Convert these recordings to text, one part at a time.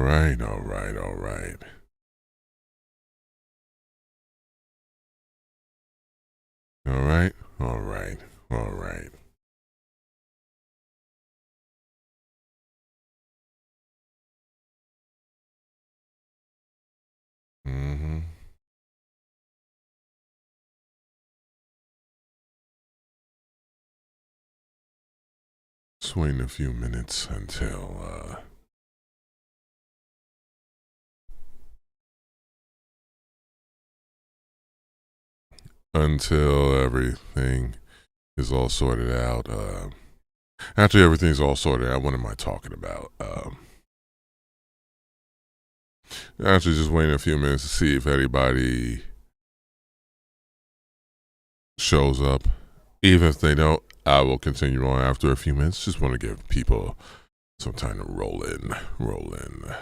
right, all right, all right. All right, all right, all right. Mm-hmm. Just waiting a few minutes until everything is all sorted out. After everything's all sorted out, what am I talking about? Actually, just waiting a few minutes to see if anybody shows up. Even if they don't, I will continue on after a few minutes. Just want to give people some time to roll in, roll in,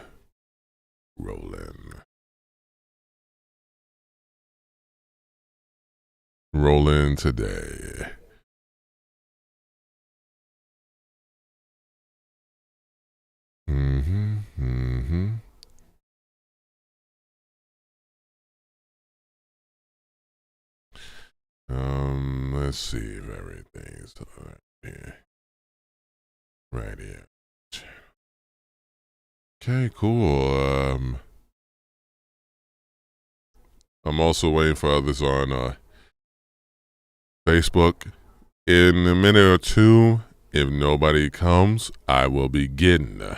roll in. Roll in today. Mm-hmm, mm-hmm. Let's see if everything's right here. Right here. Okay, cool. I'm also waiting for others on Facebook. In a minute or two, if nobody comes, I will begin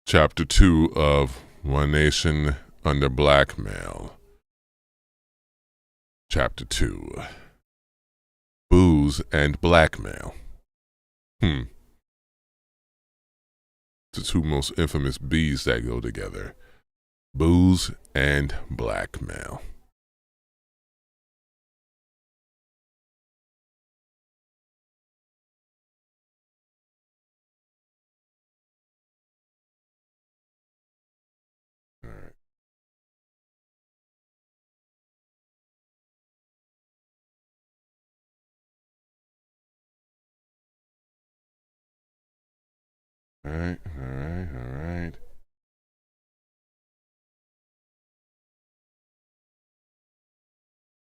Chapter 2 of One Nation Under Blackmail. Chapter 2. Booze and Blackmail. The two most infamous B's that go together. Booze and blackmail. All right. All right, all right, all right.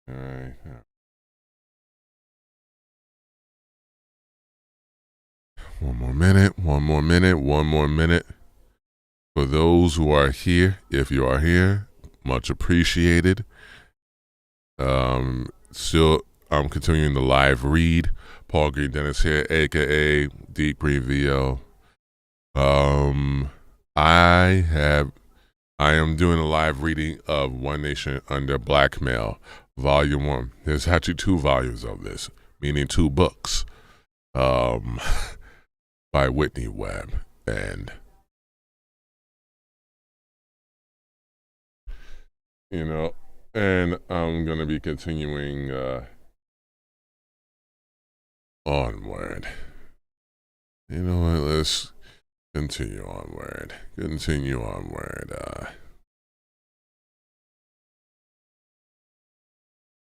All right. One more minute, one more minute, one more minute. For those who are here, if you are here, much appreciated. Still, I'm continuing the live read. Paul Greene-Dennis here, aka Deep Green VO. I am doing a live reading of One Nation Under Blackmail, Volume 1. There's actually 2 volumes of this, meaning 2 books, by Whitney, Webb, and and I'm gonna be continuing onward. You know what? Let's continue onward. Continue onward.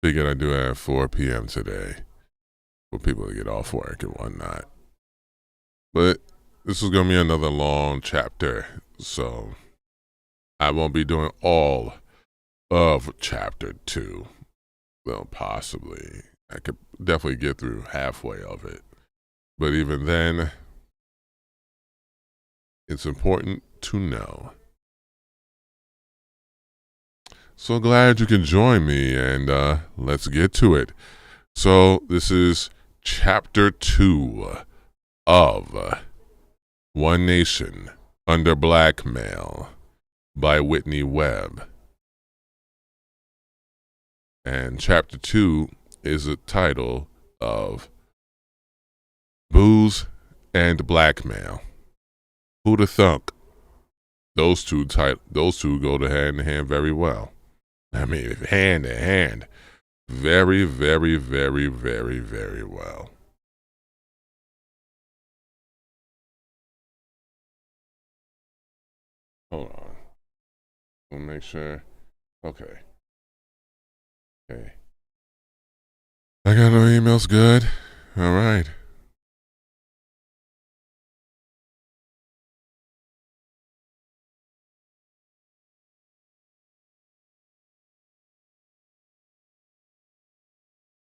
Figured I'd do it at 4 p.m. today for people to get off work and whatnot. But this is going to be another long chapter, so I won't be doing all of chapter 2. Well, possibly. I could definitely get through halfway of it. But even then, it's important to know. So glad you can join me, and let's get to it. So this is chapter 2 of One Nation Under Blackmail by Whitney Webb. And chapter 2 is the title of Booze and Blackmail. Who'd have thunk? Those two go to hand in hand very well. I mean, hand in hand. Very, very, very, very, very well. Hold on. We'll make sure. Okay. Okay. I got no emails. Good. All right.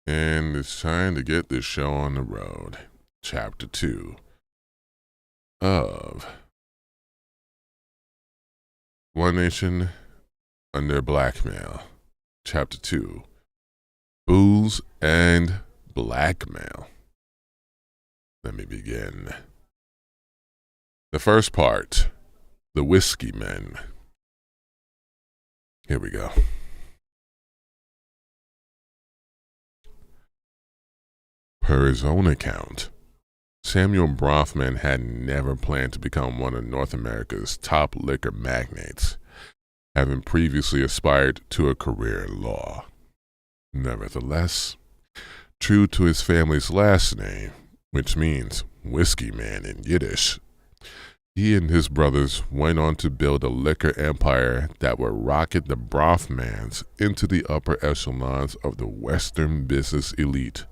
and it's time to get this show on the road. Chapter 2 of One Nation Under Blackmail. Chapter 2 Booze and Blackmail. Let me begin. The first part, the Whiskey Men. Here we go. Per his own account, Samuel Bronfman had never planned to become one of North America's top liquor magnates, having previously aspired to a career in law. Nevertheless, true to his family's last name, which means whiskey man in Yiddish, he and his brothers went on to build a liquor empire that would rocket the Bronfmans into the upper echelons of the Western business elite,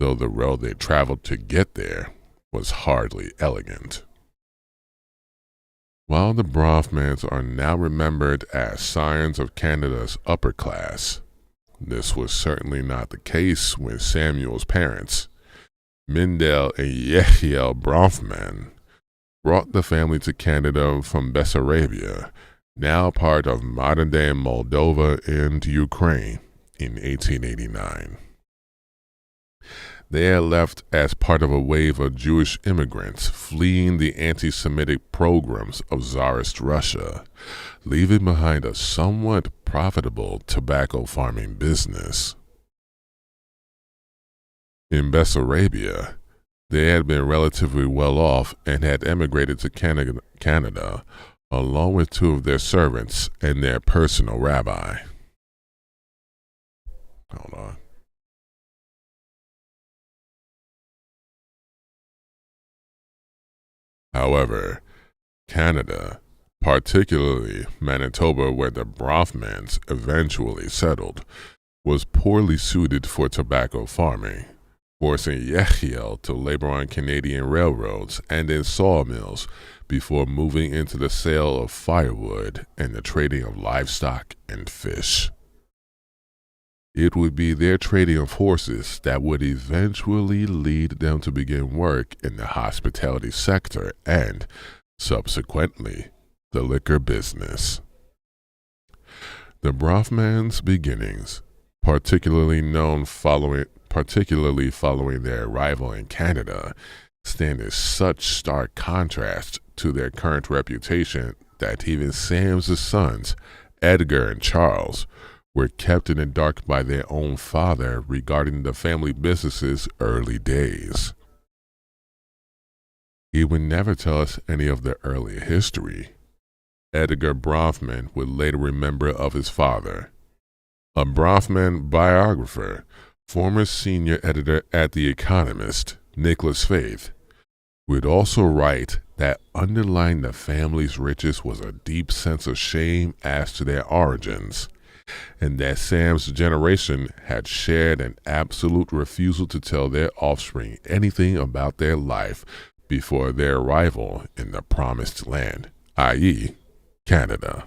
though the road they traveled to get there was hardly elegant. While the Bronfmans are now remembered as scions of Canada's upper class, this was certainly not the case when Samuel's parents, Mindel and Yechiel Bronfman, brought the family to Canada from Bessarabia, now part of modern-day Moldova and Ukraine, in 1889. They had left as part of a wave of Jewish immigrants fleeing the anti-Semitic pogroms of Tsarist Russia, leaving behind a somewhat profitable tobacco farming business. In Bessarabia, they had been relatively well off and had emigrated to Canada, along with two of their servants and their personal rabbi. Hold on. However, Canada, particularly Manitoba where the Bronfmans eventually settled, was poorly suited for tobacco farming, forcing Yechiel to labor on Canadian railroads and in sawmills before moving into the sale of firewood and the trading of livestock and fish. It would be their trading of horses that would eventually lead them to begin work in the hospitality sector and, subsequently, the liquor business. The Bronfmans' beginnings, particularly following their arrival in Canada, stand in such stark contrast to their current reputation that even Sam's sons, Edgar and Charles, were kept in the dark by their own father regarding the family business's early days. He would never tell us any of the early history. Edgar Bronfman would later remember of his father. A Bronfman biographer, former senior editor at The Economist, Nicholas Faith, would also write that underlying the family's riches was a deep sense of shame as to their origins, and that Sam's generation had shared an absolute refusal to tell their offspring anything about their life before their arrival in the Promised Land, i.e., Canada.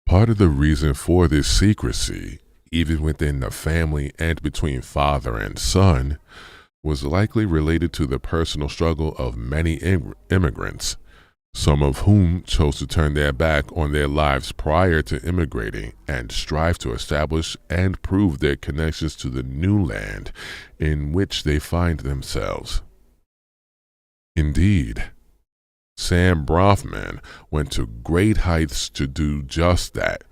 Part of the reason for this secrecy, even within the family and between father and son, was likely related to the personal struggle of many immigrants, some of whom chose to turn their back on their lives prior to immigrating and strive to establish and prove their connections to the new land in which they find themselves. Indeed, Sam Bronfman went to great heights to do just that,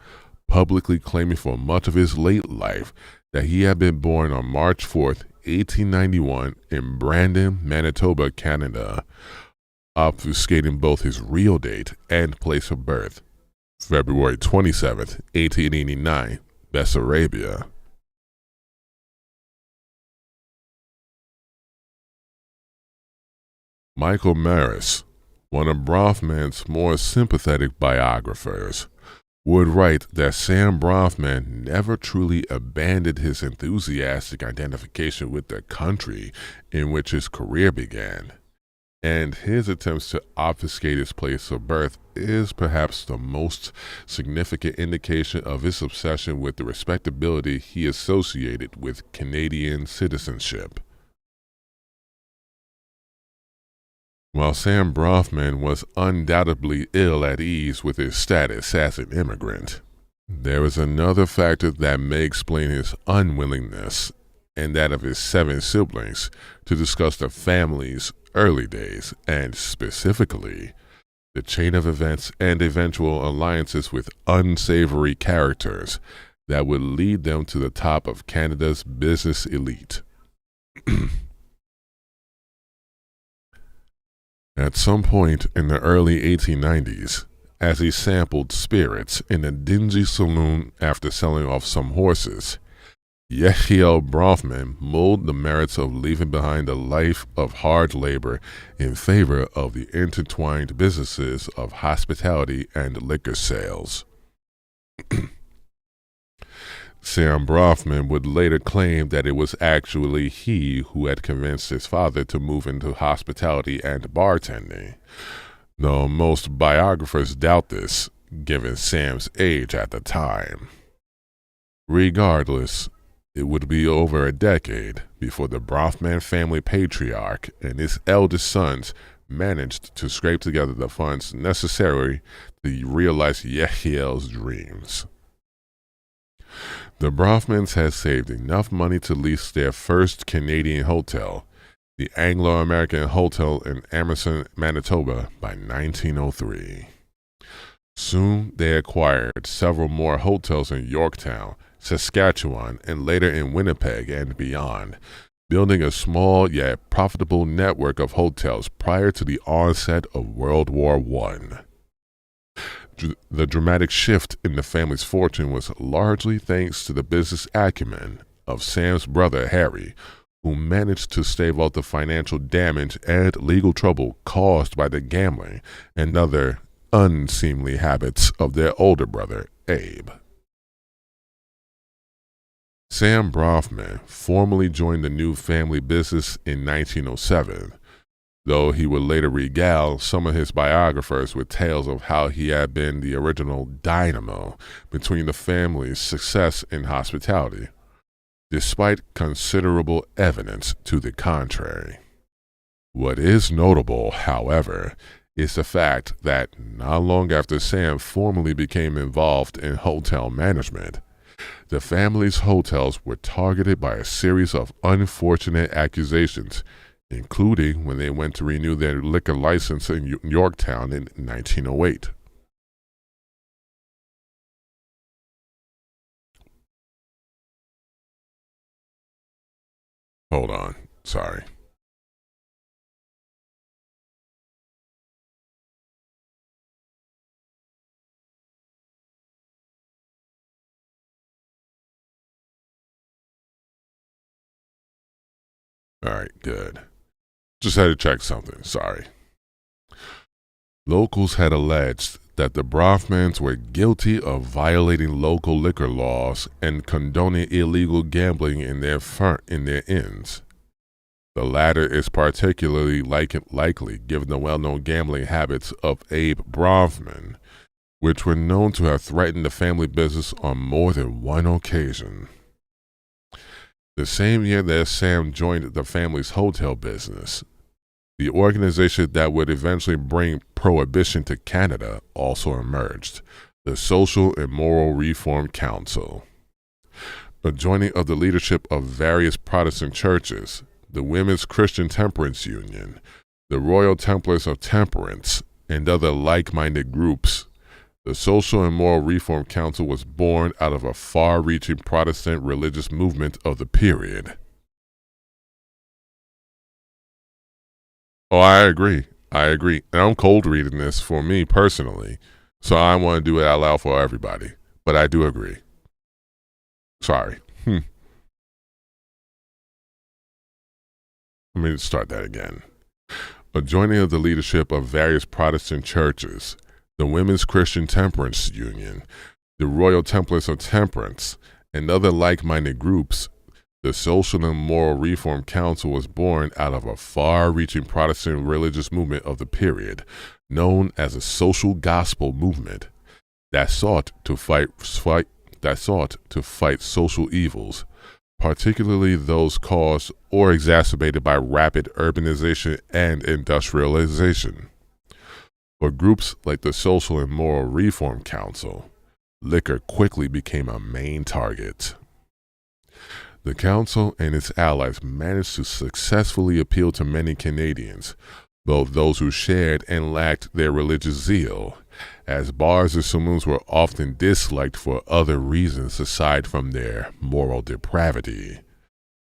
publicly claiming for much of his late life that he had been born on March 4th, 1891 in Brandon, Manitoba, Canada, obfuscating both his real date and place of birth, February 27th, 1889, Bessarabia. Michael Maris, one of Bronfman's more sympathetic biographers, would write that Sam Bronfman never truly abandoned his enthusiastic identification with the country in which his career began, and his attempts to obfuscate his place of birth is perhaps the most significant indication of his obsession with the respectability he associated with Canadian citizenship. While Sam Bronfman was undoubtedly ill at ease with his status as an immigrant, there is another factor that may explain his unwillingness and that of his 7 siblings to discuss the family's early days, and specifically the chain of events and eventual alliances with unsavory characters that would lead them to the top of Canada's business elite. At some point in the early 1890s, as he sampled spirits in a dingy saloon after selling off some horses, Yechiel Bronfman mulled the merits of leaving behind a life of hard labor in favor of the intertwined businesses of hospitality and liquor sales. Sam Bronfman would later claim that it was actually he who had convinced his father to move into hospitality and bartending, though most biographers doubt this, given Sam's age at the time. Regardless, it would be over a decade before the Bronfman family patriarch and his eldest sons managed to scrape together the funds necessary to realize Yechiel's dreams. The Bronfmans had saved enough money to lease their first Canadian hotel, the Anglo-American Hotel in Emerson, Manitoba, by 1903. Soon they acquired several more hotels in Yorktown, Saskatchewan, and later in Winnipeg and beyond, building a small yet profitable network of hotels prior to the onset of World War I. The dramatic shift in the family's fortune was largely thanks to the business acumen of Sam's brother Harry, who managed to stave off the financial damage and legal trouble caused by the gambling and other unseemly habits of their older brother Abe. Sam Bronfman formally joined the new family business in 1907, though he would later regale some of his biographers with tales of how he had been the original dynamo between the family's success in hospitality, despite considerable evidence to the contrary. What is notable, however, is the fact that not long after Sam formally became involved in hotel management, the family's hotels were targeted by a series of unfortunate accusations, including when they went to renew their liquor license in Yorktown in 1908. Hold on, sorry. All right, good. Just had to check something, sorry. Locals had alleged that the Bronfmans were guilty of violating local liquor laws and condoning illegal gambling in their inns. The latter is particularly likely given the well-known gambling habits of Abe Bronfman, which were known to have threatened the family business on more than one occasion. The same year that Sam joined the family's hotel business, the organization that would eventually bring Prohibition to Canada also emerged, the Social and Moral Reform Council. A joining of the leadership of various Protestant churches, the Women's Christian Temperance Union, the Royal Templars of Temperance, and other like-minded groups, the Social and Moral Reform Council was born out of a far-reaching Protestant religious movement of the period. Oh, I agree. And I'm cold reading this for me personally, so I want to do it out loud for everybody. But I do agree. Sorry. Let me start that again. A joining of the leadership of various Protestant churches, the Women's Christian Temperance Union, the Royal Templars of Temperance, and other like-minded groups, The Social and Moral Reform Council was born out of a far-reaching Protestant religious movement of the period, known as the Social Gospel Movement, that sought to fight social evils, particularly those caused or exacerbated by rapid urbanization and industrialization. For groups like the Social and Moral Reform Council, liquor quickly became a main target. The council and its allies managed to successfully appeal to many Canadians, both those who shared and lacked their religious zeal, as bars and saloons were often disliked for other reasons aside from their moral depravity,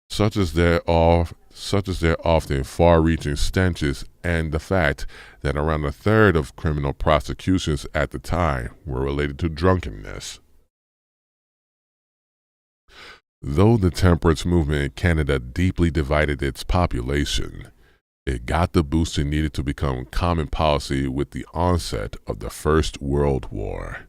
such as their often far-reaching stenches and the fact that around a third of criminal prosecutions at the time were related to drunkenness. Though the temperance movement in Canada deeply divided its population, it got the boost it needed to become common policy with the onset of the First World War.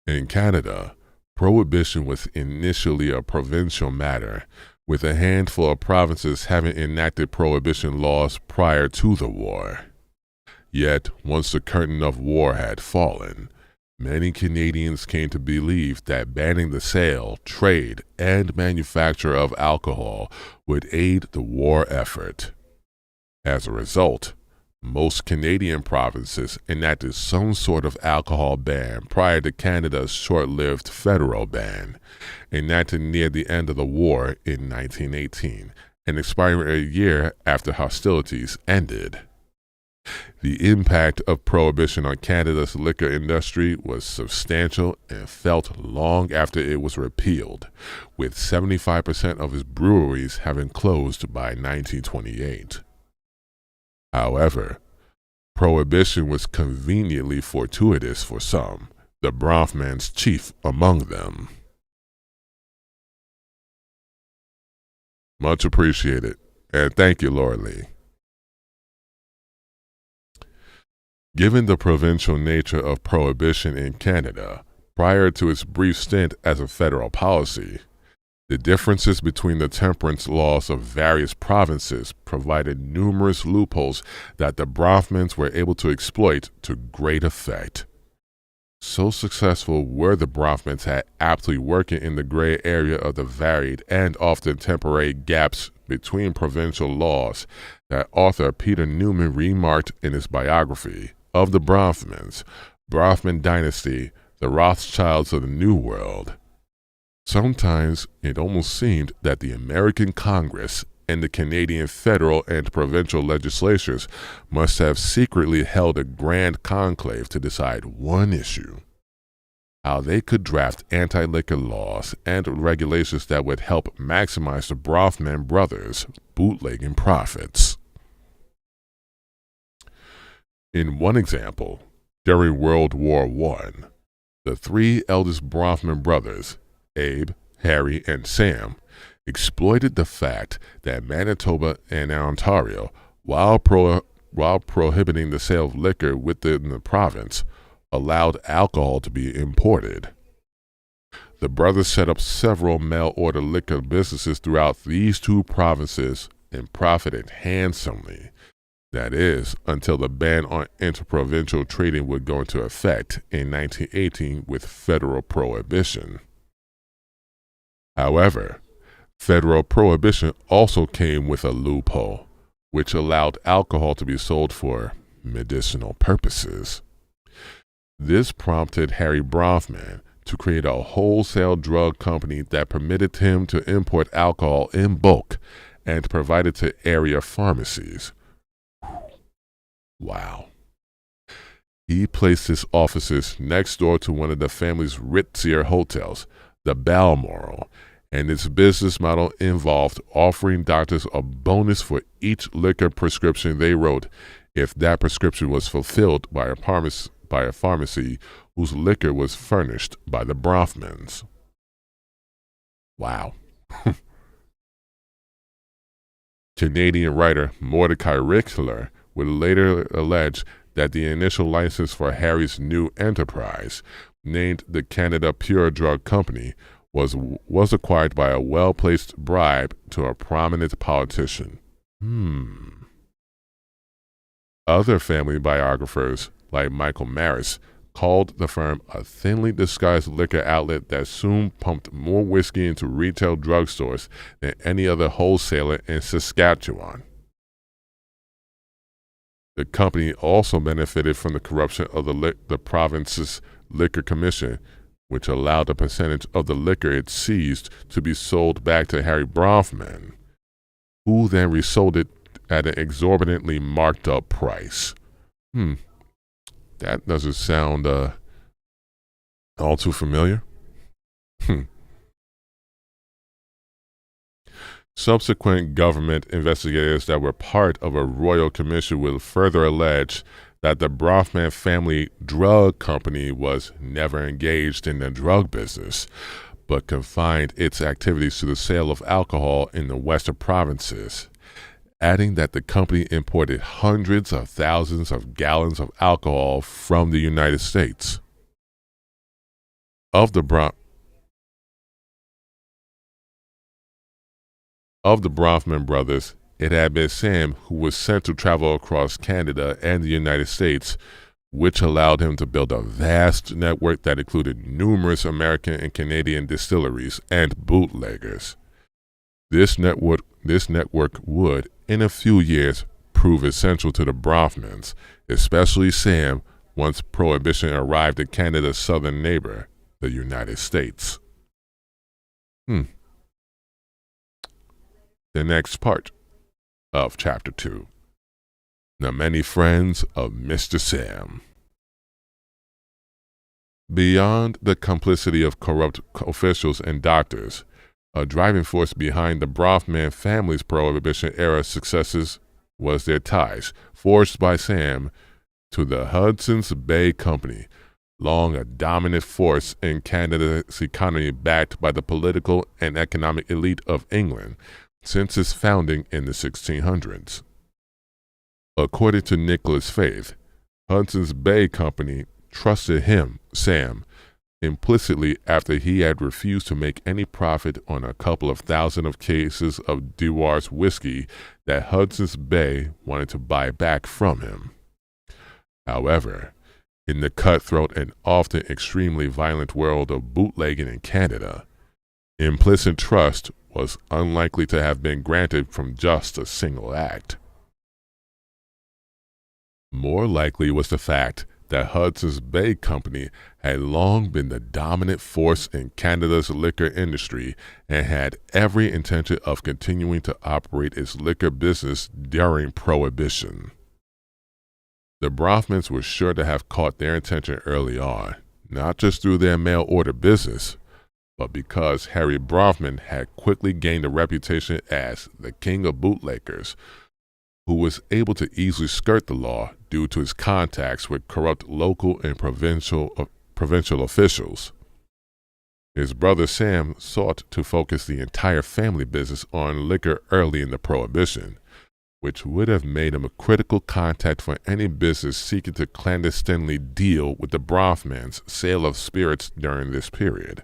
In Canada, Prohibition was initially a provincial matter, with a handful of provinces having enacted Prohibition laws prior to the war. Yet, once the curtain of war had fallen, many Canadians came to believe that banning the sale, trade, and manufacture of alcohol would aid the war effort. As a result, most Canadian provinces enacted some sort of alcohol ban prior to Canada's short-lived federal ban, enacted near the end of the war in 1918 and expiring a year after hostilities ended. The impact of Prohibition on Canada's liquor industry was substantial and felt long after it was repealed, with 75% of its breweries having closed by 1928. However, Prohibition was conveniently fortuitous for some, the Bronfmans chief among them. Much appreciated, and thank you, Laura Lee. Given the provincial nature of Prohibition in Canada, prior to its brief stint as a federal policy, the differences between the temperance laws of various provinces provided numerous loopholes that the Bronfmans were able to exploit to great effect. So successful were the Bronfmans at aptly working in the gray area of the varied and often temporary gaps between provincial laws that author Peter Newman remarked in his biography of the Bronfmans, Bronfman Dynasty, the Rothschilds of the New World. Sometimes it almost seemed that the American Congress and the Canadian federal and provincial legislatures must have secretly held a grand conclave to decide one issue: how they could draft anti-liquor laws and regulations that would help maximize the Bronfman brothers' bootlegging profits. In one example, during World War I, the three eldest Bronfman brothers, Abe, Harry, and Sam, exploited the fact that Manitoba and Ontario, while prohibiting the sale of liquor within the province, allowed alcohol to be imported. The brothers set up several mail-order liquor businesses throughout these two provinces and profited handsomely. That is, until the ban on interprovincial trading would go into effect in 1918 with federal prohibition. However, federal prohibition also came with a loophole, which allowed alcohol to be sold for medicinal purposes. This prompted Harry Bronfman to create a wholesale drug company that permitted him to import alcohol in bulk and provide it to area pharmacies. Wow. He placed his offices next door to one of the family's ritzier hotels, the Balmoral, and its business model involved offering doctors a bonus for each liquor prescription they wrote if that prescription was fulfilled by a pharmacy whose liquor was furnished by the Bronfmans. Wow. Canadian writer Mordecai Richler would later allege that the initial license for Harry's new enterprise, named the Canada Pure Drug Company, was acquired by a well-placed bribe to a prominent politician. Other family biographers, like Michael Maris, called the firm a thinly disguised liquor outlet that soon pumped more whiskey into retail drugstores than any other wholesaler in Saskatchewan. The company also benefited from the corruption of the province's liquor commission, which allowed a percentage of the liquor it seized to be sold back to Harry Bronfman, who then resold it at an exorbitantly marked up price. That doesn't sound all too familiar. Subsequent government investigators that were part of a royal commission will further allege that the Bronfman family drug company was never engaged in the drug business, but confined its activities to the sale of alcohol in the western provinces, adding that the company imported hundreds of thousands of gallons of alcohol from the United States. Of the Bronfman brothers, it had been Sam who was sent to travel across Canada and the United States, which allowed him to build a vast network that included numerous American and Canadian distilleries and bootleggers. This network would, in a few years, prove essential to the Bronfmans, especially Sam, once Prohibition arrived in Canada's southern neighbor, the United States. The next part of Chapter 2. The Many Friends of Mr. Sam. Beyond the complicity of corrupt officials and doctors, a driving force behind the Bronfman family's Prohibition-era successes was their ties, forged by Sam, to the Hudson's Bay Company, long a dominant force in Canada's economy, backed by the political and economic elite of England since its founding in the 1600s. According to Nicholas Faith, Hudson's Bay Company trusted him, Sam, implicitly after he had refused to make any profit on a couple of thousand of cases of Dewar's whiskey that Hudson's Bay wanted to buy back from him. However, in the cutthroat and often extremely violent world of bootlegging in Canada, implicit trust was unlikely to have been granted from just a single act. More likely was the fact that Hudson's Bay Company had long been the dominant force in Canada's liquor industry and had every intention of continuing to operate its liquor business during Prohibition. The Bronfmans were sure to have caught their attention early on, not just through their mail-order business, but because Harry Bronfman had quickly gained a reputation as the king of bootleggers, who was able to easily skirt the law due to his contacts with corrupt local and provincial officials. His brother Sam sought to focus the entire family business on liquor early in the Prohibition, which would have made him a critical contact for any business seeking to clandestinely deal with the Bronfmans' sale of spirits during this period.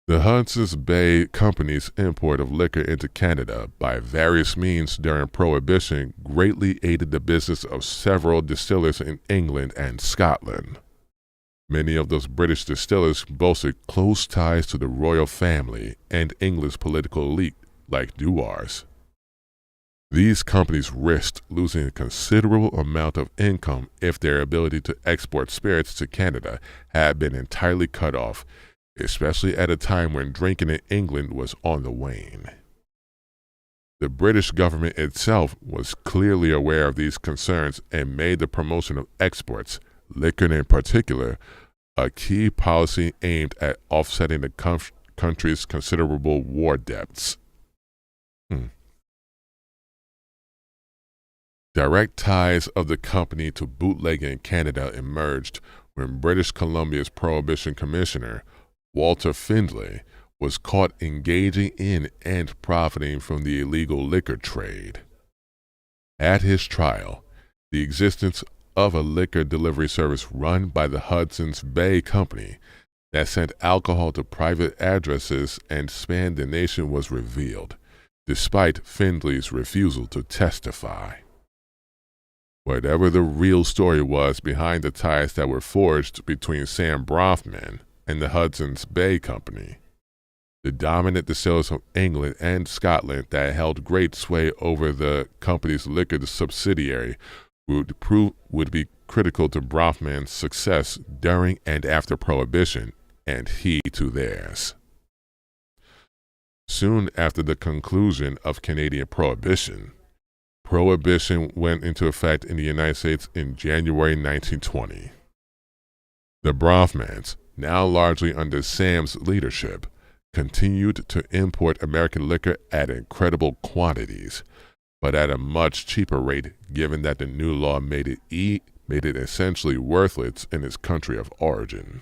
The Hudson's Bay Company's import of liquor into Canada by various means during Prohibition greatly aided the business of several distillers in England and Scotland. Many of those British distillers boasted close ties to the royal family and English political elite, like Dewar's. These companies risked losing a considerable amount of income if their ability to export spirits to Canada had been entirely cut off, especially at a time when drinking in England was on the wane. The British government itself was clearly aware of these concerns and made the promotion of exports, liquor in particular, a key policy aimed at offsetting the country's considerable war debts. Direct ties of the company to bootlegging in Canada emerged when British Columbia's Prohibition Commissioner, Walter Findlay, was caught engaging in and profiting from the illegal liquor trade. At his trial, the existence of a liquor delivery service run by the Hudson's Bay Company that sent alcohol to private addresses and spanned the nation was revealed, despite Findley's refusal to testify. Whatever the real story was behind the ties that were forged between Sam Bronfman and the Hudson's Bay Company, the dominant distillers of England and Scotland that held great sway over the company's liquor subsidiary would be critical to Bronfman's success during and after Prohibition, and he to theirs. Soon after the conclusion of Canadian Prohibition went into effect in the United States in January 1920. The Bronfmans, now largely under Sam's leadership, continued to import American liquor at incredible quantities, but at a much cheaper rate given that the new law made it essentially worthless in its country of origin.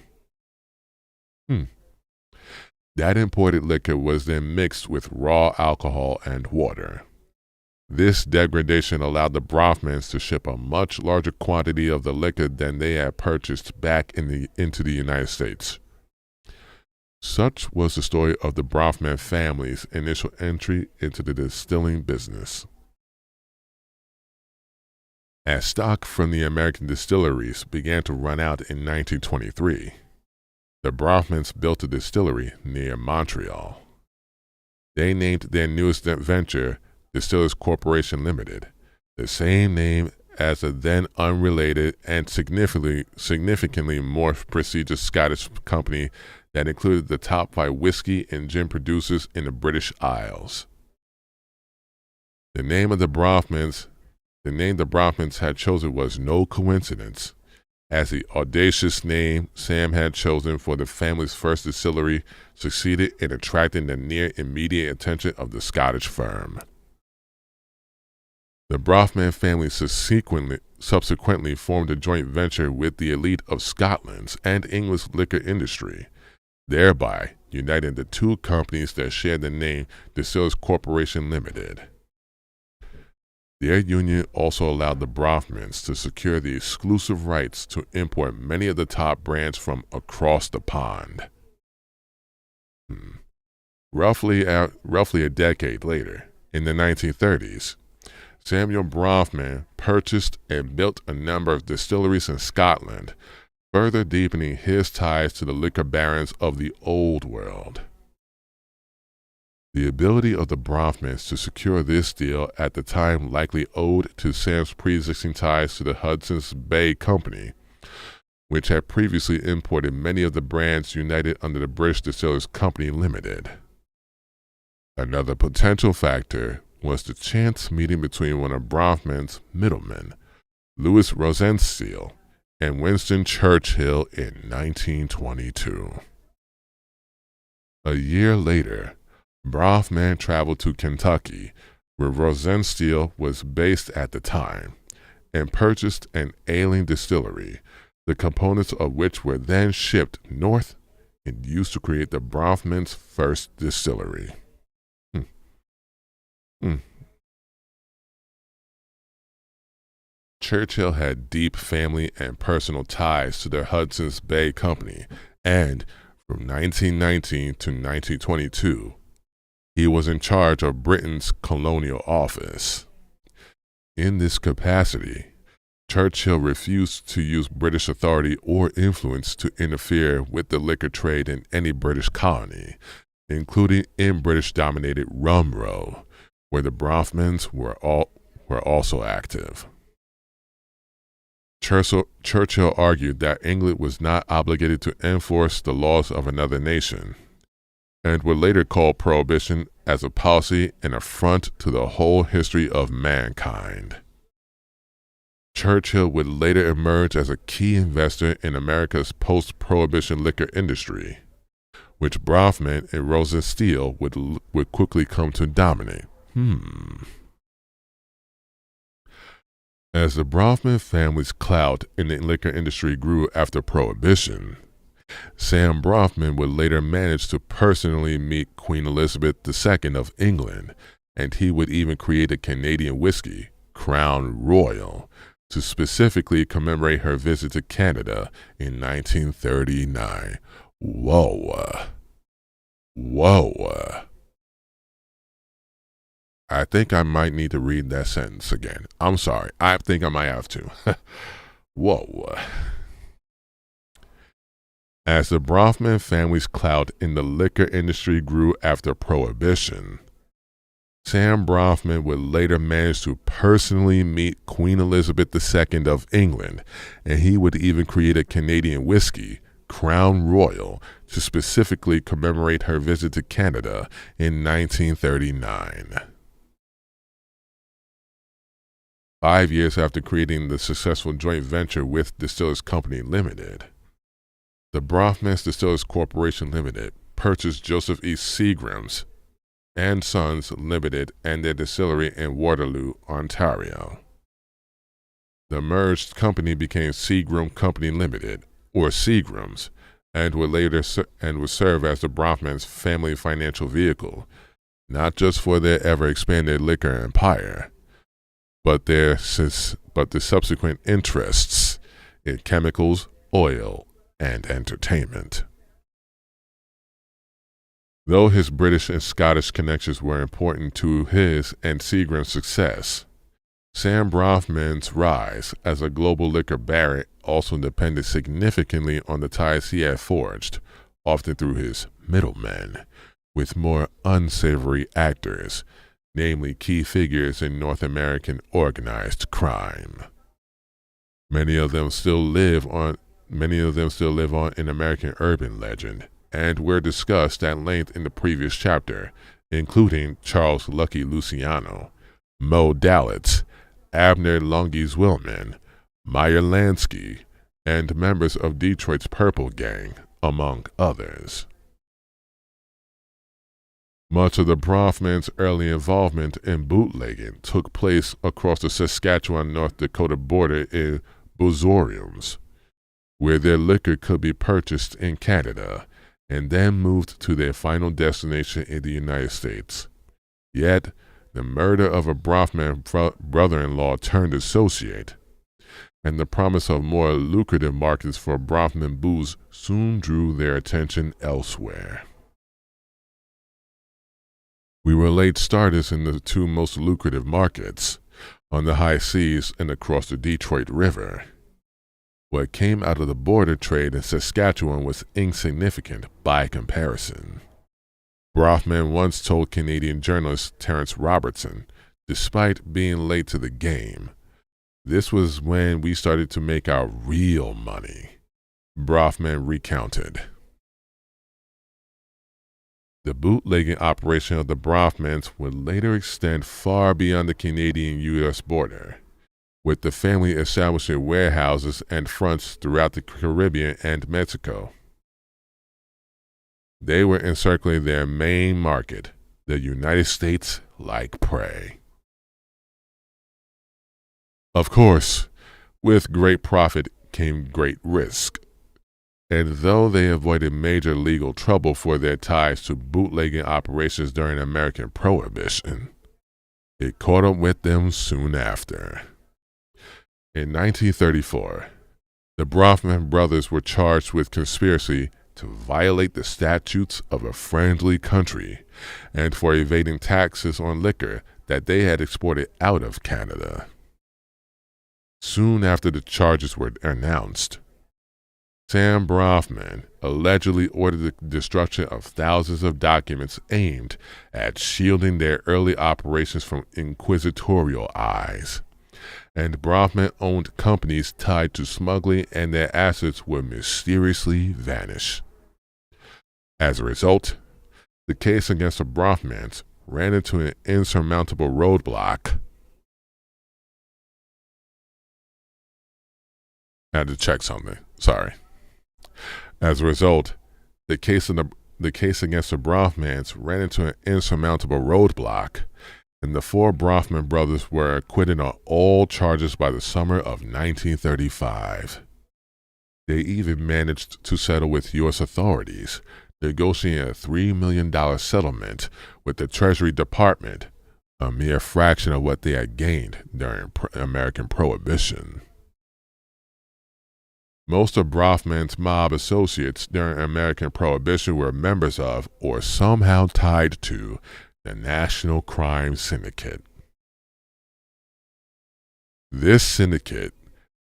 That imported liquor was then mixed with raw alcohol and water. This degradation allowed the Bronfmans to ship a much larger quantity of the liquor than they had purchased back into the United States. Such was the story of the Bronfman family's initial entry into the distilling business. As stock from the American distilleries began to run out in 1923, the Bronfmans built a distillery near Montreal. They named their newest venture Distillers Corporation Limited, the same name as a then unrelated and significantly more prestigious Scottish company that included the top 5 whiskey and gin producers in the British Isles. The name the Bronfmans had chosen was no coincidence, as the audacious name Sam had chosen for the family's first distillery succeeded in attracting the near immediate attention of the Scottish firm. The Bronfman family subsequently formed a joint venture with the elite of Scotland's and English liquor industry, thereby uniting the two companies that shared the name Distillers Corporation Limited. Their union also allowed the Bronfmans to secure the exclusive rights to import many of the top brands from across the pond. Roughly a decade later, in the 1930s, Samuel Bronfman purchased and built a number of distilleries in Scotland, further deepening his ties to the liquor barons of the Old World. The ability of the Bronfmans to secure this deal at the time likely owed to Sam's pre-existing ties to the Hudson's Bay Company, which had previously imported many of the brands united under the British Distillers Company Limited. Another potential factor was the chance meeting between one of Bronfman's middlemen, Louis Rosenstiel, and Winston Churchill in 1922. A year later, Bronfman traveled to Kentucky, where Rosenstiel was based at the time, and purchased an ailing distillery, the components of which were then shipped north and used to create the Bronfman's first distillery. Churchill had deep family and personal ties to the Hudson's Bay Company, and from 1919 to 1922, he was in charge of Britain's colonial office. In this capacity, Churchill refused to use British authority or influence to interfere with the liquor trade in any British colony, including in British-dominated Rum Row, where the Bronfmans were also active. Churchill argued that England was not obligated to enforce the laws of another nation, and would later call Prohibition as a policy an affront to the whole history of mankind. Churchill would later emerge as a key investor in America's post-Prohibition liquor industry, which Bronfman and Rosenstiel would quickly come to dominate. As the Bronfman family's clout in the liquor industry grew after Prohibition, Sam Bronfman would later manage to personally meet Queen Elizabeth II of England, and he would even create a Canadian whiskey, Crown Royal, to specifically commemorate her visit to Canada in 1939. Whoa. Whoa. I think I might need to read that sentence again. I'm sorry. I think I might have to. Whoa. As the Bronfman family's clout in the liquor industry grew after Prohibition, Sam Bronfman would later manage to personally meet Queen Elizabeth II of England, and he would even create a Canadian whiskey, Crown Royal, to specifically commemorate her visit to Canada in 1939. 5 years after creating the successful joint venture with Distillers Company Limited, the Bronfman's Distillers Corporation Limited purchased Joseph E. Seagram's and Sons Limited and their distillery in Waterloo, Ontario. The merged company became Seagram Company Limited, or Seagrams, and would serve as the Bronfman's family financial vehicle, not just for their ever-expanded liquor empire, but the subsequent interests in chemicals, oil, and entertainment. Though his British and Scottish connections were important to his and Seagram's success, Sam Bronfman's rise as a global liquor baron also depended significantly on the ties he had forged, often through his middlemen, with more unsavory actors, namely key figures in North American organized crime. Many of them still live on in American urban legend, and were discussed at length in the previous chapter, including Charles Lucky Luciano, Mo Dalitz, Abner Lungi's Willman, Meyer Lansky, and members of Detroit's Purple Gang, among others. Much of the Bronfman's early involvement in bootlegging took place across the Saskatchewan-North Dakota border in Boozoriums, where their liquor could be purchased in Canada and then moved to their final destination in the United States. Yet, the murder of a Bronfman brother-in-law turned associate, and the promise of more lucrative markets for Bronfman booze soon drew their attention elsewhere. We were late starters in the two most lucrative markets, on the high seas and across the Detroit River. What came out of the border trade in Saskatchewan was insignificant by comparison. Bronfman once told Canadian journalist Terence Robertson, despite being late to the game, "This was when we started to make our real money." Bronfman recounted. The bootlegging operation of the Bronfmans would later extend far beyond the Canadian-U.S. border, with the family establishing warehouses and fronts throughout the Caribbean and Mexico. They were encircling their main market, the United States, like prey. Of course, with great profit came great risk, and though they avoided major legal trouble for their ties to bootlegging operations during American Prohibition, it caught up with them soon after. In 1934, the Bronfman brothers were charged with conspiracy to violate the statutes of a friendly country and for evading taxes on liquor that they had exported out of Canada. Soon after the charges were announced, Sam Bronfman allegedly ordered the destruction of thousands of documents aimed at shielding their early operations from inquisitorial eyes, and Bronfman-owned companies tied to smuggling and their assets would mysteriously vanish. As a result, the case against the Bronfmans ran into an insurmountable roadblock. I had to check something. Sorry. As a result, the case against the Bronfmans ran into an insurmountable roadblock, and the four Bronfman brothers were acquitted on all charges by the summer of 1935. They even managed to settle with U.S. authorities, negotiating a $3 million settlement with the Treasury Department, a mere fraction of what they had gained during American Prohibition. Most of Bronfman's mob associates during American Prohibition were members of, or somehow tied to, the National Crime Syndicate. This syndicate,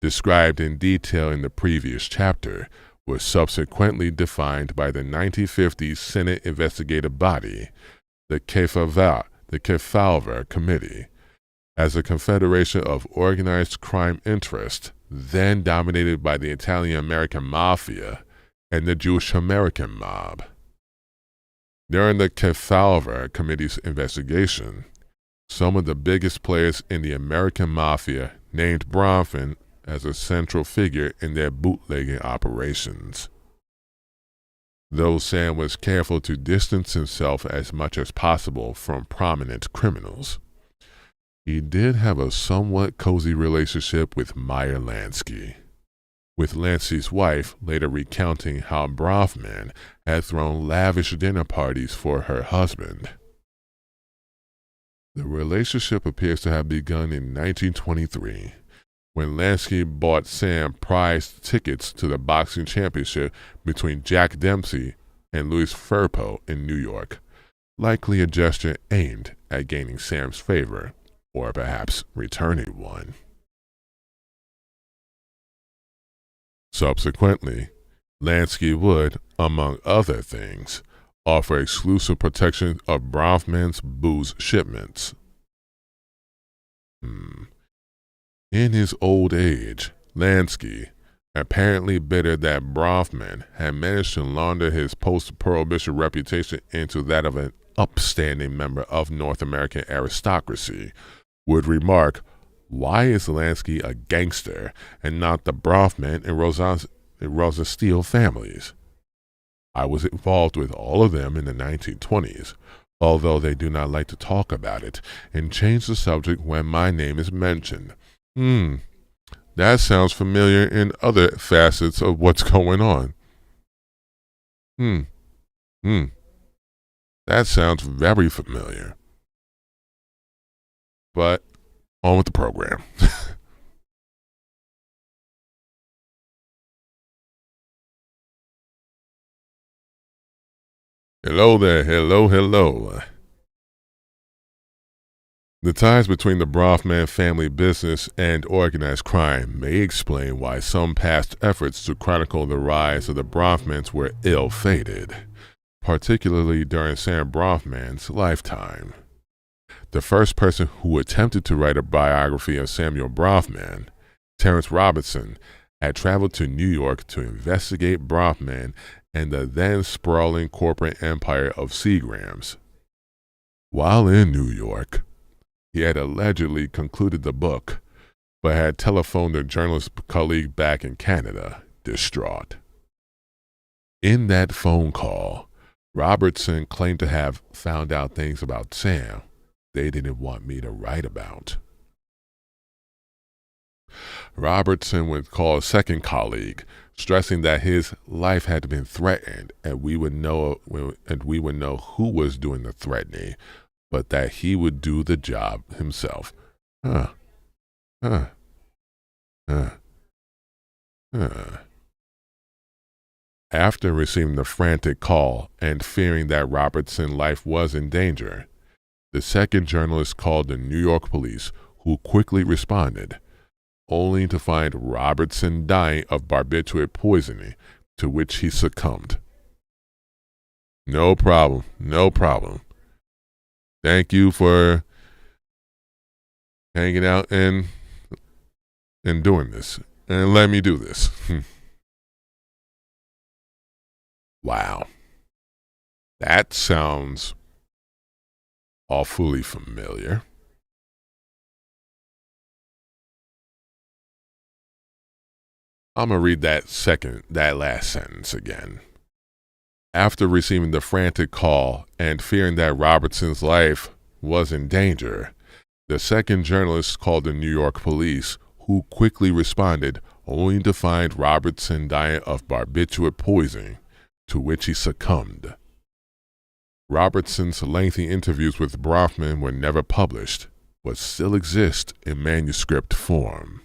described in detail in the previous chapter, was subsequently defined by the 1950s Senate investigative body, the Kefauver Committee, as a confederation of organized crime interests then dominated by the Italian-American Mafia and the Jewish-American mob. During the Kefauver Committee's investigation, some of the biggest players in the American Mafia named Bronfman as a central figure in their bootlegging operations. Though Sam was careful to distance himself as much as possible from prominent criminals, he did have a somewhat cozy relationship with Meyer Lansky, with Lansky's wife later recounting how Bronfman had thrown lavish dinner parties for her husband. The relationship appears to have begun in 1923, when Lansky bought Sam prized tickets to the boxing championship between Jack Dempsey and Louis Firpo in New York, likely a gesture aimed at gaining Sam's favor, or perhaps returning one. Subsequently, Lansky would, among other things, offer exclusive protection of Bronfman's booze shipments. In his old age, Lansky, apparently bitter that Bronfman had managed to launder his post-Prohibition reputation into that of an upstanding member of North American aristocracy, would remark, "Why is Lansky a gangster and not the Bronfman and Rosenstiel families? I was involved with all of them in the 1920s, although they do not like to talk about it and change the subject when my name is mentioned. That sounds familiar in other facets of what's going on. That sounds very familiar. But on with the program. Hello there, hello. The ties between the Bronfman family business and organized crime may explain why some past efforts to chronicle the rise of the Bronfmans were ill-fated, particularly during Sam Bronfman's lifetime. The first person who attempted to write a biography of Samuel Bronfman, Terence Robertson, had traveled to New York to investigate Bronfman and the then sprawling corporate empire of Seagrams. While in New York, he had allegedly concluded the book, but had telephoned a journalist colleague back in Canada, distraught. In that phone call, Robertson claimed to have found out things about Sam they didn't want me to write about. Robertson would call a second colleague, stressing that his life had been threatened and we would know who was doing the threatening, but that he would do the job himself. After receiving the frantic call and fearing that Robertson's life was in danger, the second journalist called the New York police, who quickly responded, only to find Robertson dying of barbiturate poisoning, to which he succumbed. No problem. Thank you for hanging out and doing this, and let me do this. Wow. That sounds awfully familiar. I'm going to read that last sentence again. After receiving the frantic call and fearing that Robertson's life was in danger, the second journalist called the New York police, who quickly responded, only to find Robertson dying of barbiturate poisoning, to which he succumbed. Robertson's lengthy interviews with Bronfman were never published, but still exist in manuscript form.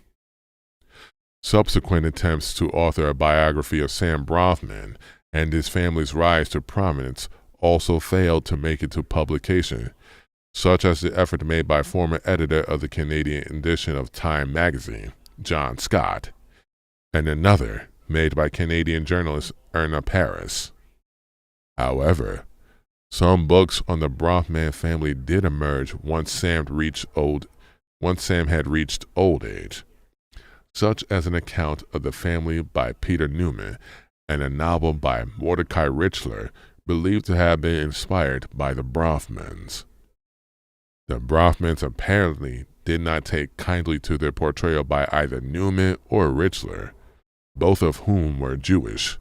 Subsequent attempts to author a biography of Sam Bronfman and his family's rise to prominence also failed to make it to publication, such as the effort made by former editor of the Canadian edition of Time magazine, John Scott, and another made by Canadian journalist Erna Paris. However, some books on the Bronfman family did emerge once Sam had reached old age, such as an account of the family by Peter Newman and a novel by Mordecai Richler believed to have been inspired by the Bronfmans. The Bronfmans apparently did not take kindly to their portrayal by either Newman or Richler, both of whom were Jewish,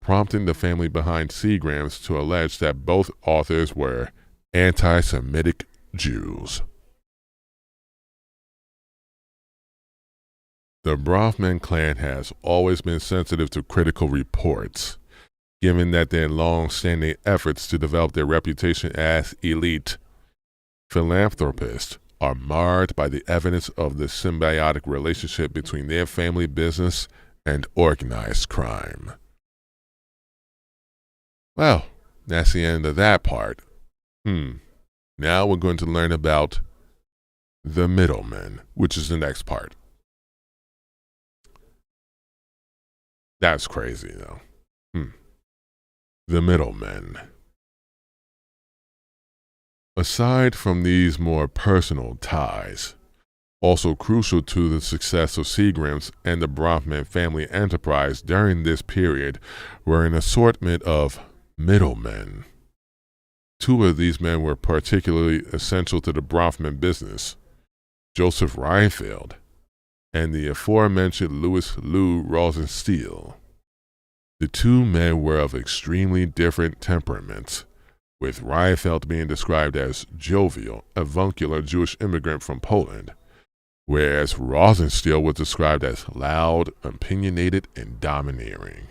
prompting the family behind Seagram's to allege that both authors were anti-Semitic Jews. The Bronfman clan has always been sensitive to critical reports, given that their long-standing efforts to develop their reputation as elite philanthropists are marred by the evidence of the symbiotic relationship between their family business and organized crime. Well, that's the end of that part. Now we're going to learn about the middlemen, which is the next part. That's crazy, though. The middlemen. Aside from these more personal ties, also crucial to the success of Seagram's and the Bronfman family enterprise during this period were an assortment of middlemen. Two of these men were particularly essential to the Bronfman business: Joseph Reinfeld and the aforementioned Louis Lou Rosenstiel. The two men were of extremely different temperaments, with Reinfeld being described as jovial, avuncular Jewish immigrant from Poland, whereas Rosenstiel was described as loud, opinionated, and domineering.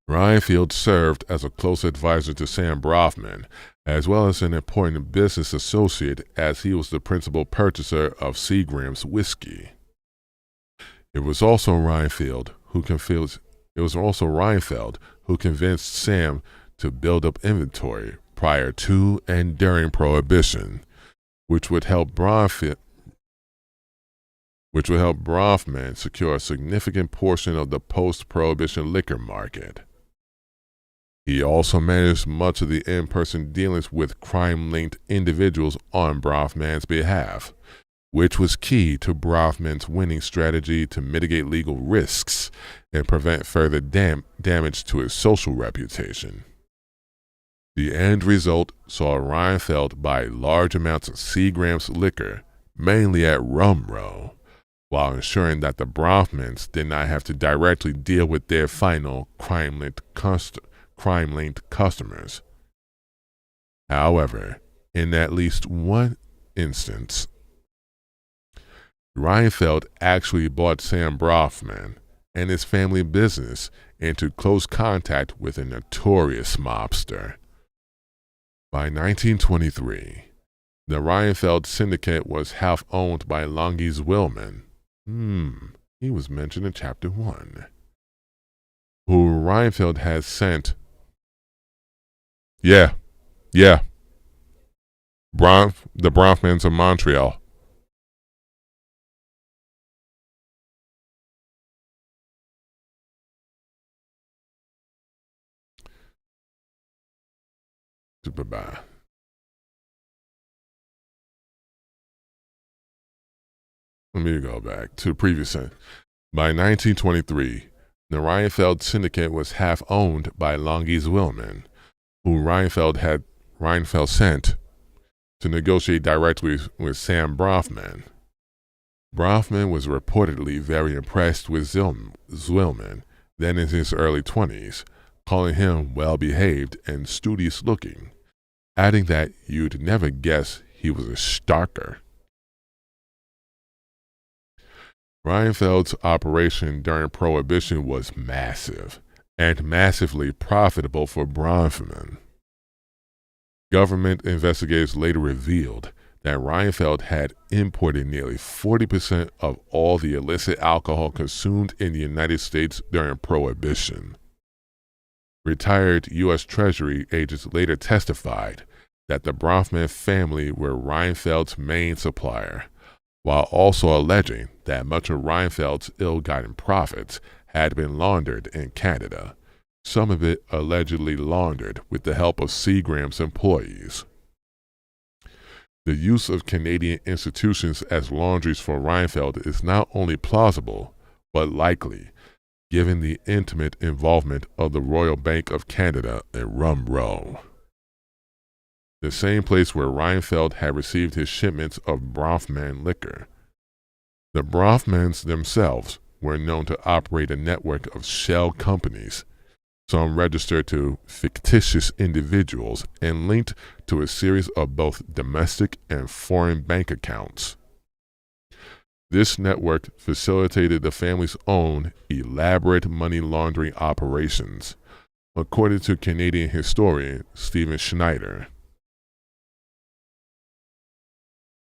Reinfeld served as a close advisor to Sam Bronfman, as well as an important business associate, as he was the principal purchaser of Seagram's whiskey. It was also Reinfeld who convinced Sam to build up inventory prior to and during Prohibition, which would help Bronfman secure a significant portion of the post-Prohibition liquor market. He also managed much of the in-person dealings with crime-linked individuals on Bronfman's behalf, which was key to Bronfman's winning strategy to mitigate legal risks and prevent further damage to his social reputation. The end result saw Reinfeld buy large amounts of Seagram's liquor, mainly at Rum Row, while ensuring that the Bronfmans did not have to directly deal with their final crime-linked customers. However, in at least one instance, Reinfeld actually brought Sam Bronfman and his family business into close contact with a notorious mobster. By 1923, the Reinfeld syndicate was half owned by Longis Willman. He was mentioned in Chapter 1. Who Reinfeld had sent. The Bronfmans of Montreal. Bye-bye. Let me go back to the previous sentence. By 1923, the Reinfeld syndicate was half owned by Longis Willman, who Reinfeld sent to negotiate directly with Sam Bronfman. Bronfman was reportedly very impressed with Zwillman, then in his early 20s, calling him well-behaved and studious-looking, adding that you'd never guess he was a starker. Reinfeld's operation during Prohibition was massive and massively profitable for Bronfman. Government investigators later revealed that Reinfeld had imported nearly 40% of all the illicit alcohol consumed in the United States during Prohibition. Retired U.S. Treasury agents later testified that the Bronfman family were Reinfeld's main supplier, while also alleging that much of Reinfeld's ill-gotten profits had been laundered in Canada, some of it allegedly laundered with the help of Seagram's employees. The use of Canadian institutions as laundries for Reinfeld is not only plausible, but likely, given the intimate involvement of the Royal Bank of Canada in Rum Row, the same place where Reinfeld had received his shipments of Bronfman liquor. The Bronfmans themselves were known to operate a network of shell companies, some registered to fictitious individuals and linked to a series of both domestic and foreign bank accounts. This network facilitated the family's own elaborate money laundering operations, according to Canadian historian Stephen Schneider.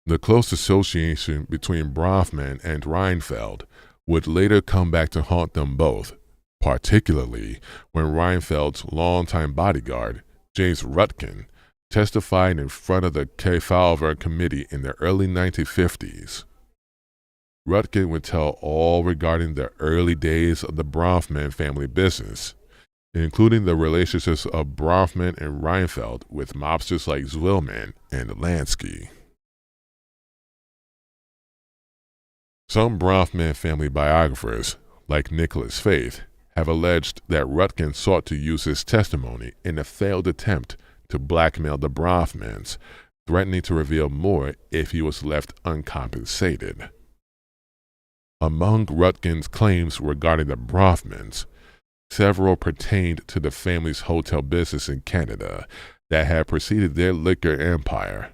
The close association between Bronfman and Reinfeld would later come back to haunt them both, particularly when Reinfeld's longtime bodyguard, James Rutkin, testified in front of the Kefauver Committee in the early 1950s. Rutkin would tell all regarding the early days of the Bronfman family business, including the relationships of Bronfman and Reinfeld with mobsters like Zwilman and Lansky. Some Bronfman family biographers, like Nicholas Faith, have alleged that Rutkin sought to use his testimony in a failed attempt to blackmail the Bronfmans, threatening to reveal more if he was left uncompensated. Among Rutkin's claims regarding the Bronfmans, several pertained to the family's hotel business in Canada that had preceded their liquor empire.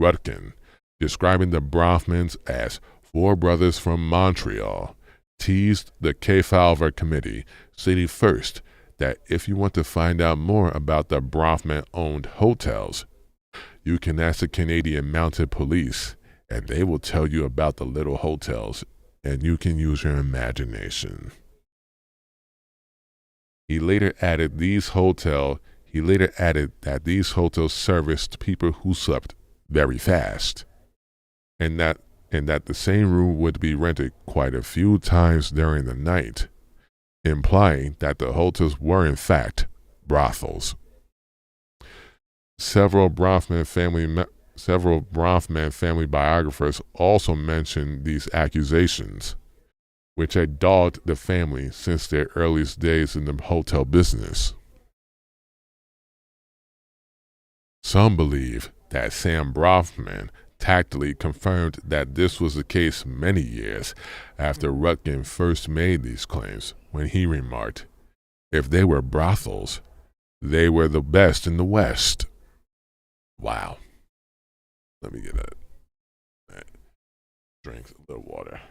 Rutkin, describing the Bronfmans as four brothers from Montreal, teased the Kefauver Committee, stating first that if you want to find out more about the Bronfman-owned hotels, you can ask the Canadian Mounted Police, and they will tell you about the little hotels, and you can use your imagination. He later added that these hotels serviced people who slept very fast, and that the same room would be rented quite a few times during the night, implying that the hotels were in fact brothels. Several Bronfman family biographers also mentioned these accusations, which had dogged the family since their earliest days in the hotel business. Some believe that Sam Bronfman tactfully confirmed that this was the case many years after Rutkin first made these claims, when he remarked, "If they were brothels, they were the best in the West." Wow. Let me get a drink, a little water.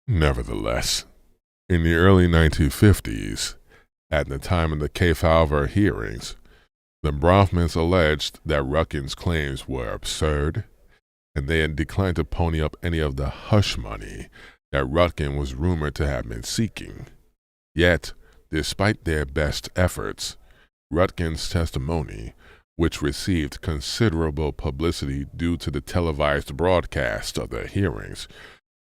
Nevertheless, in the early 1950s, at the time of the Kefauver hearings, the Bronfmans alleged that Rutkin's claims were absurd, and they had declined to pony up any of the hush money that Rutkin was rumored to have been seeking. Yet, despite their best efforts, Rutkin's testimony, which received considerable publicity due to the televised broadcast of the hearings,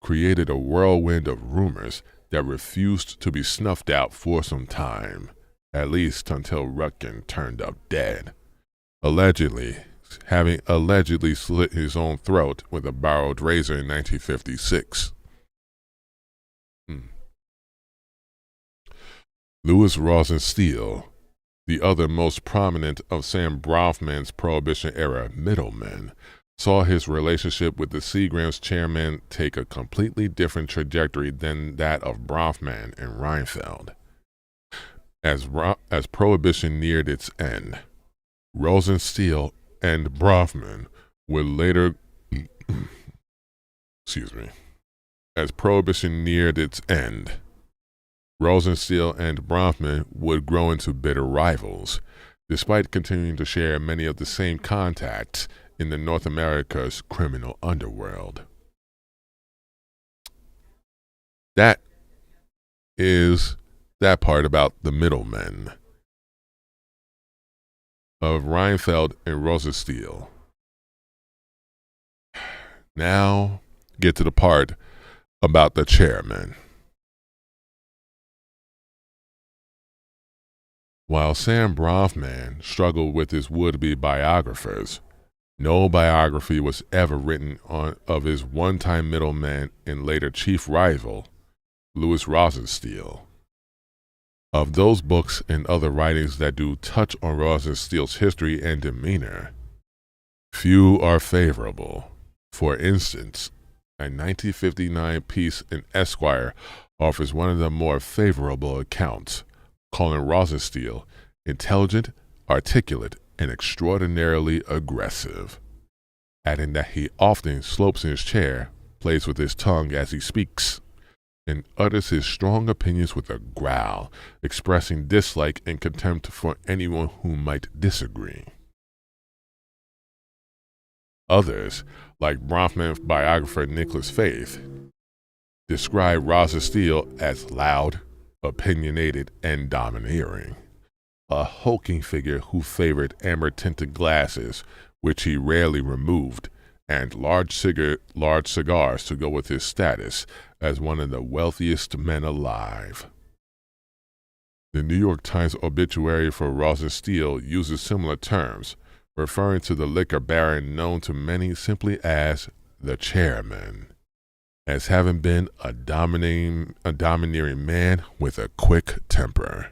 created a whirlwind of rumors that refused to be snuffed out for some time, at least until Rutkin turned up dead, having allegedly slit his own throat with a borrowed razor in 1956. Louis Rosenstiel, the other most prominent of Sam Bronfman's Prohibition-era middlemen, saw his relationship with the Seagram's chairman take a completely different trajectory than that of Bronfman and Reinfeld. As Prohibition neared its end, Rosenstiel and Bronfman would later, excuse me, as Prohibition neared its end, Rosenstiel and Bronfman would grow into bitter rivals, despite continuing to share many of the same contacts in the North America's criminal underworld. That is that part about the middlemen of Reinfeld and Rosenstiel. Now, get to the part about the chairman. While Sam Bronfman struggled with his would-be biographers, no biography was ever written of his one-time middleman and later chief rival, Louis Rosenstiel. Of those books and other writings that do touch on Rosenstiel's history and demeanor, few are favorable. For instance, a 1959 piece in Esquire offers one of the more favorable accounts, calling Rosenstiel intelligent, articulate, and extraordinarily aggressive, adding that he often slopes in his chair, plays with his tongue as he speaks, and utters his strong opinions with a growl, expressing dislike and contempt for anyone who might disagree. Others, like Bronfman's biographer Nicholas Faith, describe Rosenstiel as loud, opinionated, and domineering, a hulking figure who favored amber-tinted glasses, which he rarely removed, and large cigars to go with his status as one of the wealthiest men alive. The New York Times obituary for Rosenstiel uses similar terms, referring to the liquor baron known to many simply as the chairman, as having been a domineering man with a quick temper.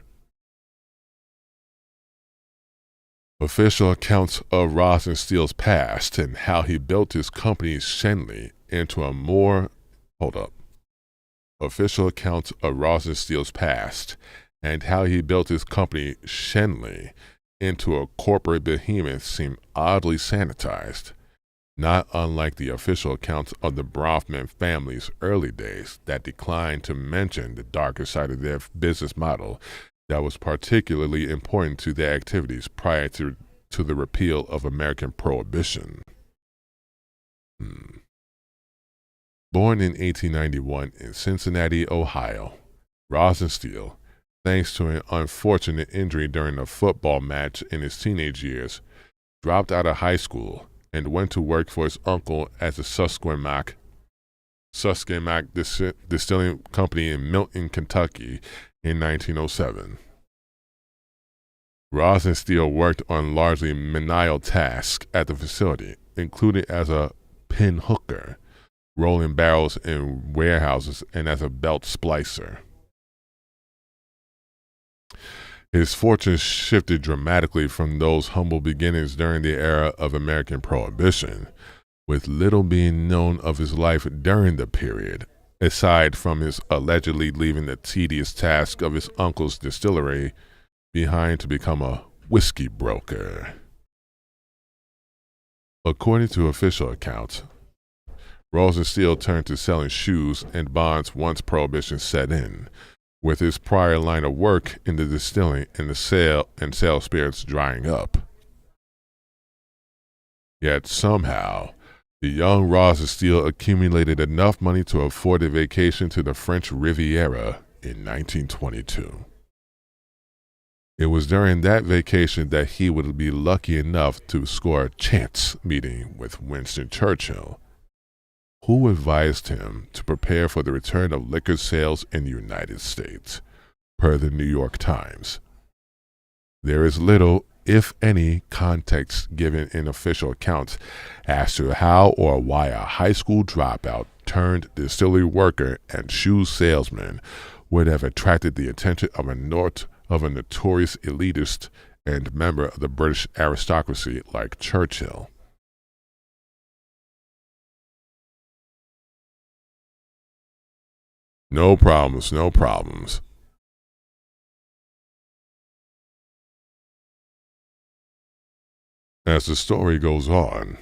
Official accounts of Rosenstiel's past and how he built his company Shenley into a more... Official accounts of Rosenstiel's past and how he built his company Shenley into a corporate behemoth seem oddly sanitized, not unlike the official accounts of the Bronfman family's early days that declined to mention the darker side of their business model that was particularly important to their activities prior to the repeal of American Prohibition. Born in 1891 in Cincinnati, Ohio, Rosenstiel, thanks to an unfortunate injury during a football match in his teenage years, dropped out of high school and went to work for his uncle at the Susquehannock Distilling Company in Milton, Kentucky in 1907. Rosenstiel worked on largely menial tasks at the facility, including as a pin hooker, rolling barrels in warehouses, and as a belt splicer. His fortunes shifted dramatically from those humble beginnings during the era of American Prohibition, with little being known of his life during the period, aside from his allegedly leaving the tedious task of his uncle's distillery behind to become a whiskey broker. According to official accounts, Rosenstiel turned to selling shoes and bonds once Prohibition set in, with his prior line of work in the distilling and the sale of spirits drying up. Yet somehow, the young Rosenstiel accumulated enough money to afford a vacation to the French Riviera in 1922. It was during that vacation that he would be lucky enough to score a chance meeting with Winston Churchill, who advised him to prepare for the return of liquor sales in the United States, per the New York Times. There is little, if any, context given in official accounts as to how or why a high school dropout turned distillery worker and shoe salesman would have attracted the attention of a notorious elitist and member of the British aristocracy like Churchill. No problems. As the story goes on,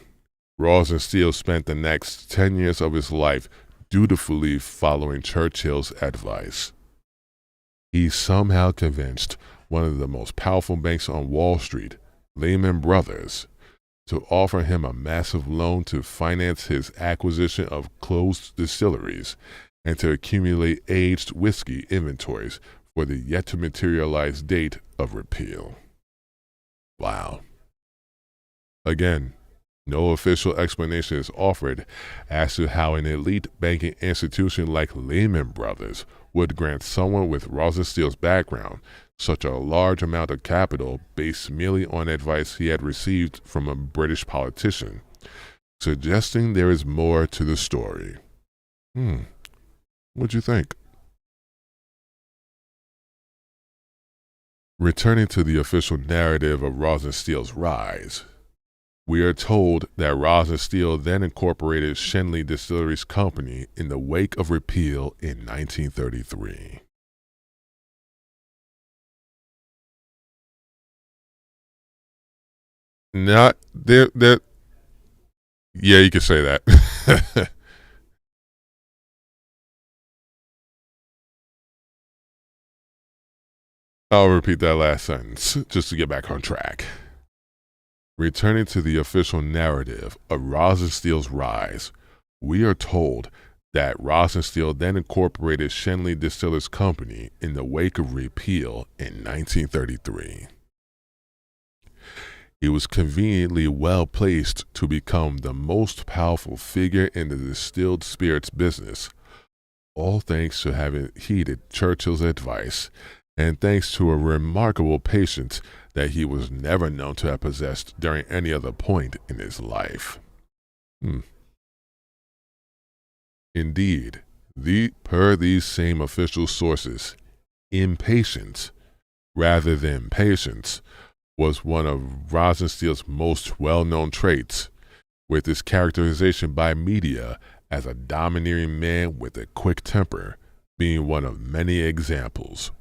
Rosenstiel spent the next 10 years of his life dutifully following Churchill's advice. He somehow convinced one of the most powerful banks on Wall Street, Lehman Brothers, to offer him a massive loan to finance his acquisition of closed distilleries and to accumulate aged whiskey inventories for the yet-to-materialize date of repeal. Wow. Again, no official explanation is offered as to how an elite banking institution like Lehman Brothers would grant someone with Rosenstiel's background such a large amount of capital based merely on advice he had received from a British politician, suggesting there is more to the story. What'd you think? Returning to the official narrative of Rosenstiel's rise, we are told that Rosenstiel then incorporated Schenley Distilleries Company in the wake of repeal in 1933. Not there. Yeah, you could say that. I'll repeat that last sentence just to get back on track. Returning to the official narrative of Rosenstiel's rise, we are told that Rosenstiel then incorporated Schenley Distillers Company in the wake of repeal in 1933. He was conveniently well placed to become the most powerful figure in the distilled spirits business, all thanks to having heeded Churchill's advice and thanks to a remarkable patience that he was never known to have possessed during any other point in his life. Indeed, per these same official sources, impatience, rather than patience, was one of Rosenstiel's most well-known traits, with his characterization by media as a domineering man with a quick temper being one of many examples.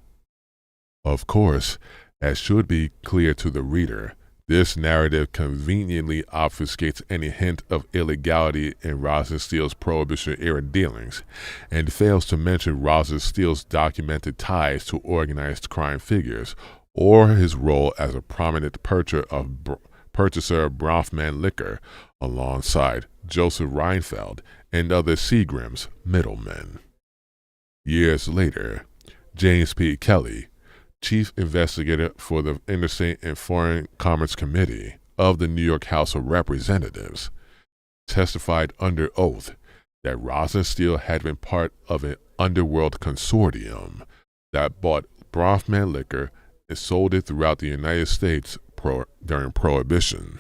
Of course, as should be clear to the reader, this narrative conveniently obfuscates any hint of illegality in Rosenstiel's Prohibition-era dealings, and fails to mention Rosenstiel's documented ties to organized crime figures, or his role as a prominent purchaser of Bronfman liquor alongside Joseph Reinfeld and other Seagram's middlemen. Years later, James P. Kelly, chief investigator for the Interstate and Foreign Commerce Committee of the New York House of Representatives, testified under oath that Rosenstiel had been part of an underworld consortium that bought Bronfman liquor and sold it throughout the United States during Prohibition.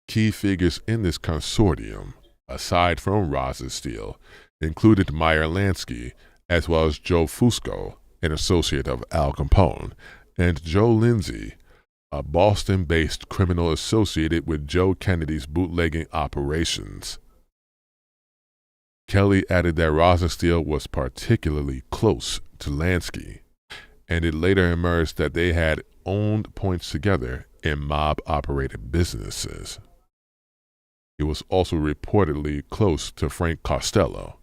Key figures in this consortium, aside from Rosenstiel, included Meyer Lansky, as well as Joe Fusco, an associate of Al Capone, and Joe Lindsay, a Boston-based criminal associated with Joe Kennedy's bootlegging operations. Kelly added that Rosenstiel was particularly close to Lansky, and it later emerged that they had owned points together in mob-operated businesses. He was also reportedly close to Frank Costello,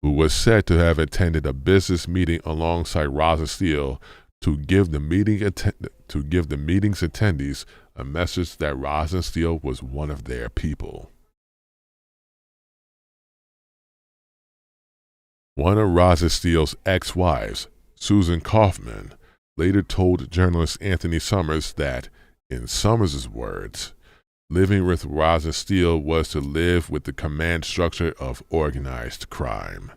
who was said to have attended a business meeting alongside Rosenstiel to give the meeting's attendees a message that Rosenstiel was one of their people. One of Rosenstiel's ex-wives, Susan Kaufman, later told journalist Anthony Summers that, in Summers' words, living with Rosenstiel was to live with the command structure of organized crime.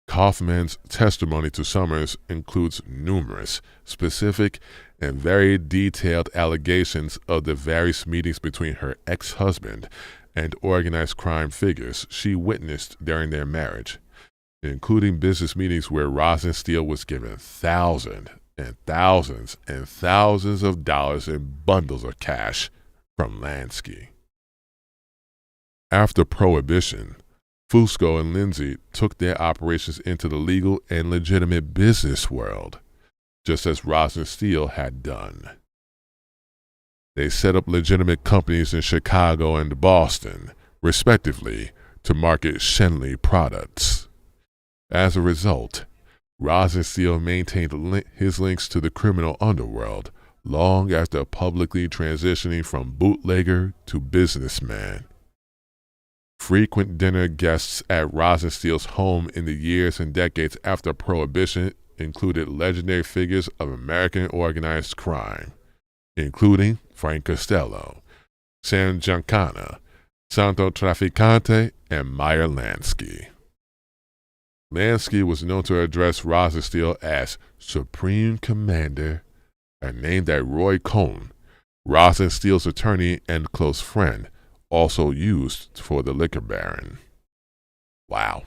Kaufman's testimony to Summers includes numerous specific and very detailed allegations of the various meetings between her ex-husband and organized crime figures she witnessed during their marriage, including business meetings where Rosenstiel was given thousands and thousands and thousands of dollars in bundles of cash from Lansky. After Prohibition, Fusco and Lindsay took their operations into the legal and legitimate business world, just as Rosenstiel had done. They set up legitimate companies in Chicago and Boston, respectively, to market Schenley products. As a result, Rosenstiel maintained his links to the criminal underworld long after publicly transitioning from bootlegger to businessman. Frequent dinner guests at Rosenstiel's home in the years and decades after Prohibition included legendary figures of American organized crime, including Frank Costello, Sam Giancana, Santo Trafficante, and Meyer Lansky. Lansky was known to address Rosenstiel as Supreme Commander, a name that Roy Cohn, Rosenstiel's attorney and close friend, also used for the liquor baron. Wow.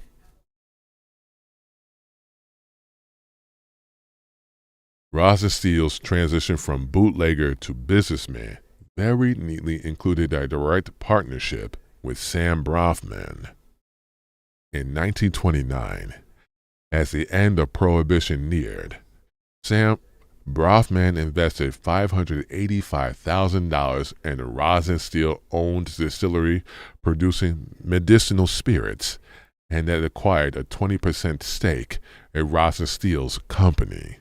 Rosenstiel's transition from bootlegger to businessman very neatly included a direct partnership with Sam Bronfman. In 1929, as the end of Prohibition neared, Sam Bronfman invested $585,000 in a Rosenstiel-owned distillery producing medicinal spirits, and had acquired a 20% stake in Rosenstiel's company.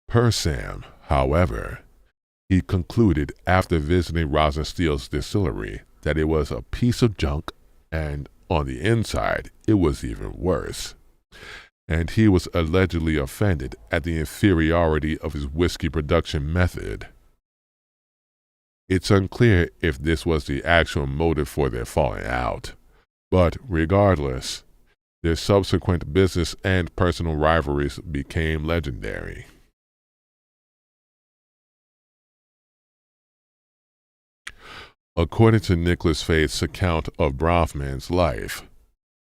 Per Sam, however, he concluded after visiting Rosenstiel's distillery that it was a piece of junk, and on the inside, it was even worse. And he was allegedly offended at the inferiority of his whiskey production method. It's unclear if this was the actual motive for their falling out, but regardless, their subsequent business and personal rivalries became legendary. According to Nicholas Faith's account of Bronfman's life,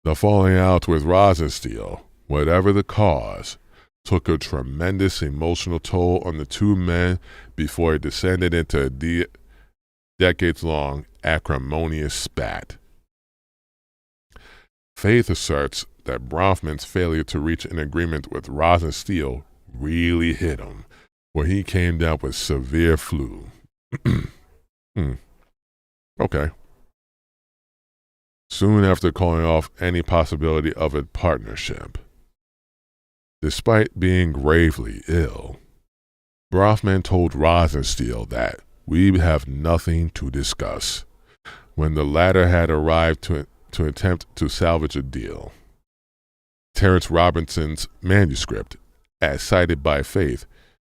the falling out with Rosenstiel, whatever the cause, took a tremendous emotional toll on the two men before it descended into a decades-long acrimonious spat. Faith asserts that Bronfman's failure to reach an agreement with Rosenstiel really hit him, where he came down with severe flu. Okay. Soon after calling off any possibility of a partnership. Despite being gravely ill, Bronfman told Rosenstiel that we have nothing to discuss when the latter had arrived to attempt to salvage a deal. Terence Robinson's manuscript, as cited by Faith,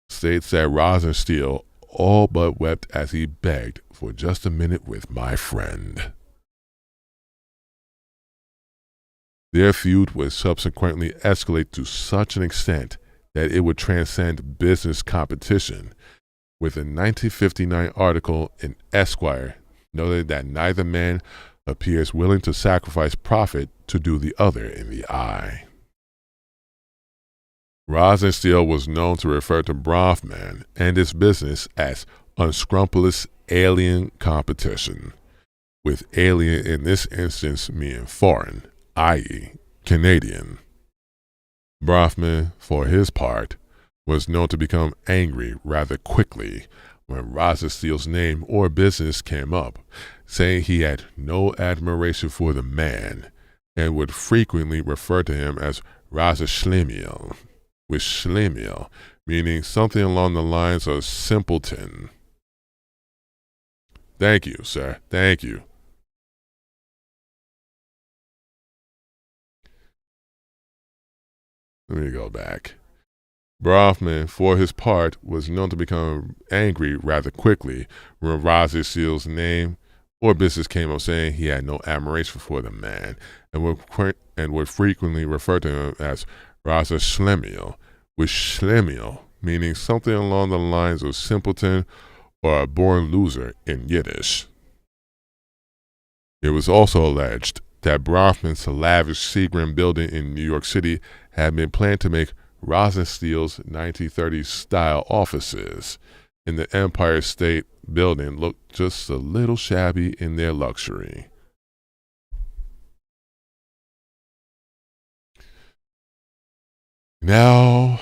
states that Rosenstiel all but wept as he begged for just a minute with my friend. Their feud would subsequently escalate to such an extent that it would transcend business competition, with a 1959 article in Esquire noted that neither man appears willing to sacrifice profit to do the other in the eye. Rosenstiel was known to refer to Bronfman and his business as unscrupulous alien competition, with alien in this instance meaning foreign, i.e., Canadian. Bronfman, for his part, was known to become angry rather quickly when Rosenstiel's name or business came up, saying he had no admiration for the man and would frequently refer to him as Rosenstiel, with Schlemiel meaning something along the lines of simpleton. Thank you, sir. Thank you. Let me go back. Bronfman, for his part, was known to become angry rather quickly when Rosenstiel's name or business came up, saying he had no admiration for the man and would frequently refer to him as Rosenstiel, with Schlemiel meaning something along the lines of simpleton or a born loser in Yiddish. It was also alleged that Bronfman's lavish Seagram building in New York City had been planned to make Rosenstiel's 1930s-style offices in the Empire State Building look just a little shabby in their luxury. Now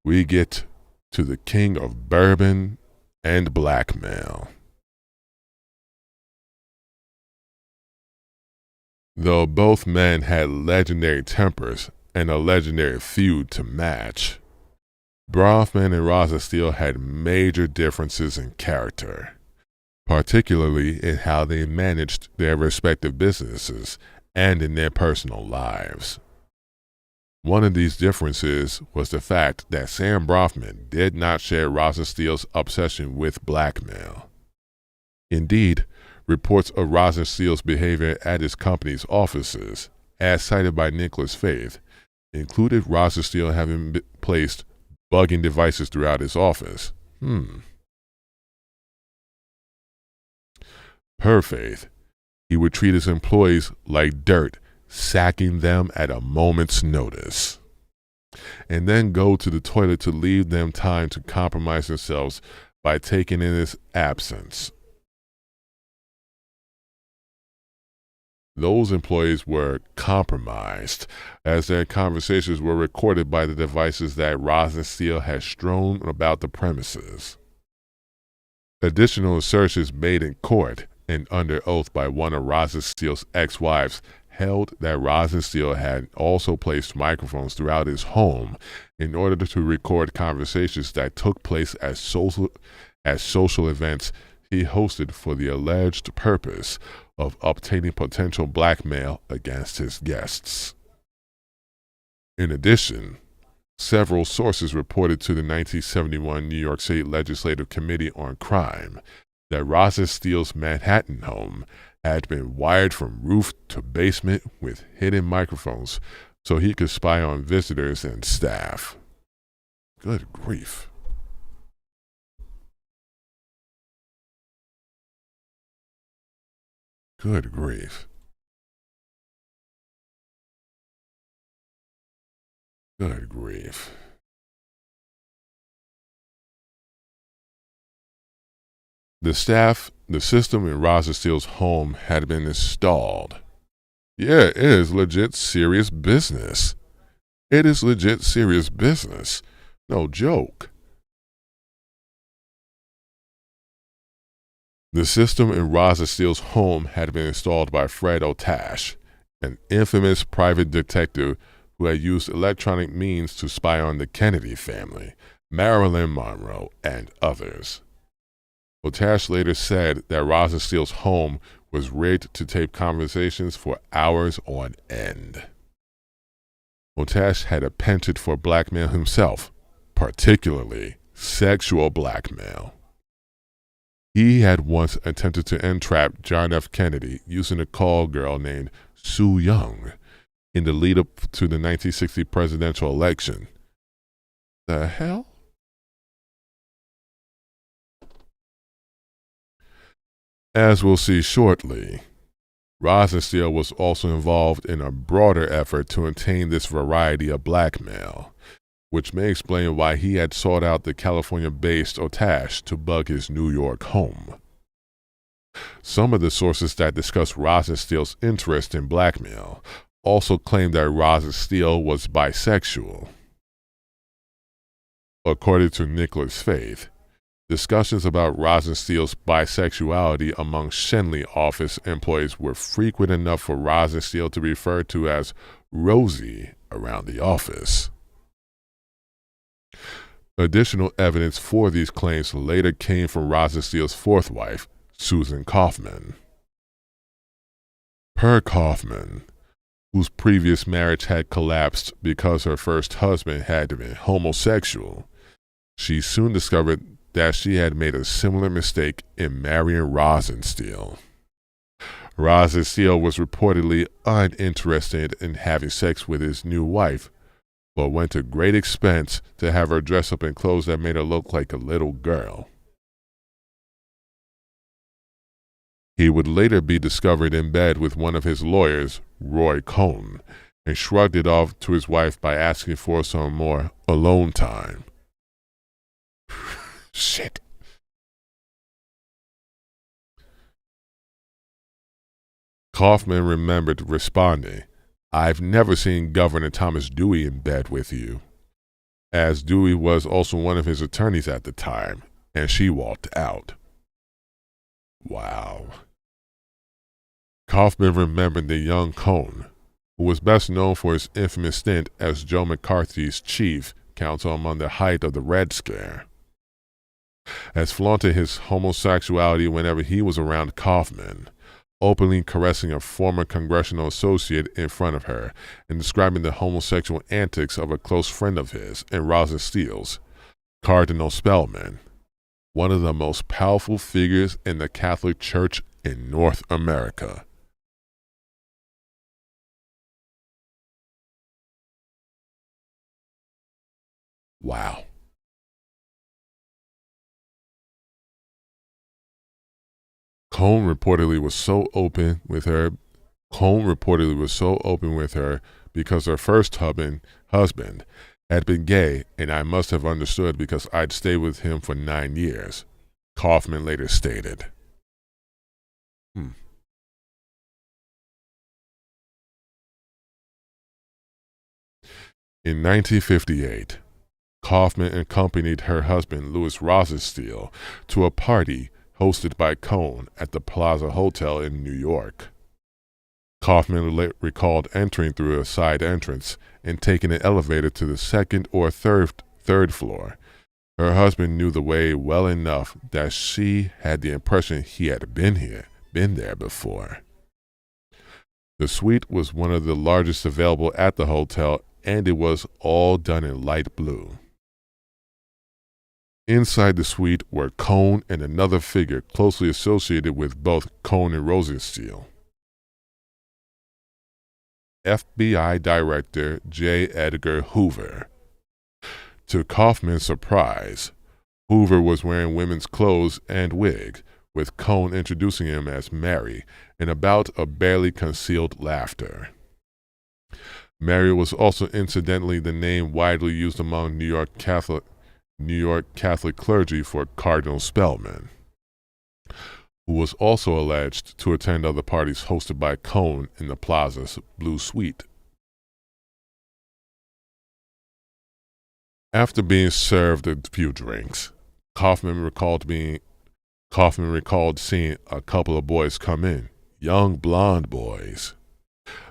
we get to the king of bourbon and blackmail. Though both men had legendary tempers and a legendary feud to match, Bronfman and Rosenstiel had major differences in character, particularly in how they managed their respective businesses and in their personal lives. One of these differences was the fact that Sam Bronfman did not share Rosenstiel's obsession with blackmail. Indeed, reports of Rosenstiel's behavior at his company's offices, as cited by Nicholas Faith, included Rosenstiel having placed bugging devices throughout his office. Per Faith, he would treat his employees like dirt, sacking them at a moment's notice, and then go to the toilet to leave them time to compromise themselves by taking in his absence. Those employees were compromised, as their conversations were recorded by the devices that Rosenstiel had strewn about the premises. Additional assertions made in court and under oath by one of Rosenstiel's ex-wives held that Rosenstiel had also placed microphones throughout his home in order to record conversations that took place at social events he hosted for the alleged purpose of obtaining potential blackmail against his guests. In addition, several sources reported to the 1971 New York State Legislative Committee on Crime that Rosenstiel's Manhattan home had been wired from roof to basement with hidden microphones so he could spy on visitors and staff. Good grief. Good grief. Good grief. The system in Rosenstiel's home had been installed. Yeah, it is legit serious business. It is legit serious business. No joke. The system in Rosenstiel's home had been installed by Fred Otash, an infamous private detective who had used electronic means to spy on the Kennedy family, Marilyn Monroe, and others. Otash later said that Rosenstiel's home was rigged to tape conversations for hours on end. Otash had a penchant for blackmail himself, particularly sexual blackmail. He had once attempted to entrap John F. Kennedy using a call girl named Sue Young in the lead-up to the 1960 presidential election. The hell? As we'll see shortly, Rosenstiel was also involved in a broader effort to obtain this variety of blackmail, which may explain why he had sought out the California-based Otash to bug his New York home. Some of the sources that discuss Rosenstiel's interest in blackmail also claim that Rosenstiel was bisexual. According to Nicholas Faith, discussions about Rosenstiel's bisexuality among Schenley office employees were frequent enough for Rosenstiel to be referred to as Rosie around the office. Additional evidence for these claims later came from Rosenstiel's fourth wife, Susan Kaufman. Per Kaufman, whose previous marriage had collapsed because her first husband had been homosexual, she soon discovered that she had made a similar mistake in marrying Rosenstiel. Rosenstiel was reportedly uninterested in having sex with his new wife, but went to great expense to have her dress up in clothes that made her look like a little girl. He would later be discovered in bed with one of his lawyers, Roy Cohn, and shrugged it off to his wife by asking for some more alone time. Shit. Kaufman remembered responding, "I've never seen Governor Thomas Dewey in bed with you," as Dewey was also one of his attorneys at the time, and she walked out. Wow. Kaufman remembered the young Cohn, who was best known for his infamous stint as Joe McCarthy's chief counsel among the height of the Red Scare, as flaunted his homosexuality whenever he was around Kaufman, openly caressing a former congressional associate in front of her and describing the homosexual antics of a close friend of his and Rosenstiel's, Cardinal Spellman, one of the most powerful figures in the Catholic Church in North America. Wow. Cohn reportedly was so open with her because her first husband had been gay, and I must have understood because I'd stayed with him for 9 years, Kaufman later stated. In 1958, Kaufman accompanied her husband, Louis Rosenstiel, to a party hosted by Cohn at the Plaza Hotel in New York. Kaufman recalled entering through a side entrance and taking an elevator to the second or third floor. Her husband knew the way well enough that she had the impression he had been there before. The suite was one of the largest available at the hotel, and it was all done in light blue. Inside the suite were Cohn and another figure closely associated with both Cohn and Rosenstiel, FBI Director J. Edgar Hoover. To Kaufman's surprise, Hoover was wearing women's clothes and wig, with Cohn introducing him as Mary in a bout of barely concealed laughter. Mary was also incidentally the name widely used among New York Catholic clergy for Cardinal Spellman, who was also alleged to attend other parties hosted by Cohn in the Plaza's Blue Suite. After being served a few drinks, Kaufman recalled seeing a couple of boys come in, young blonde boys,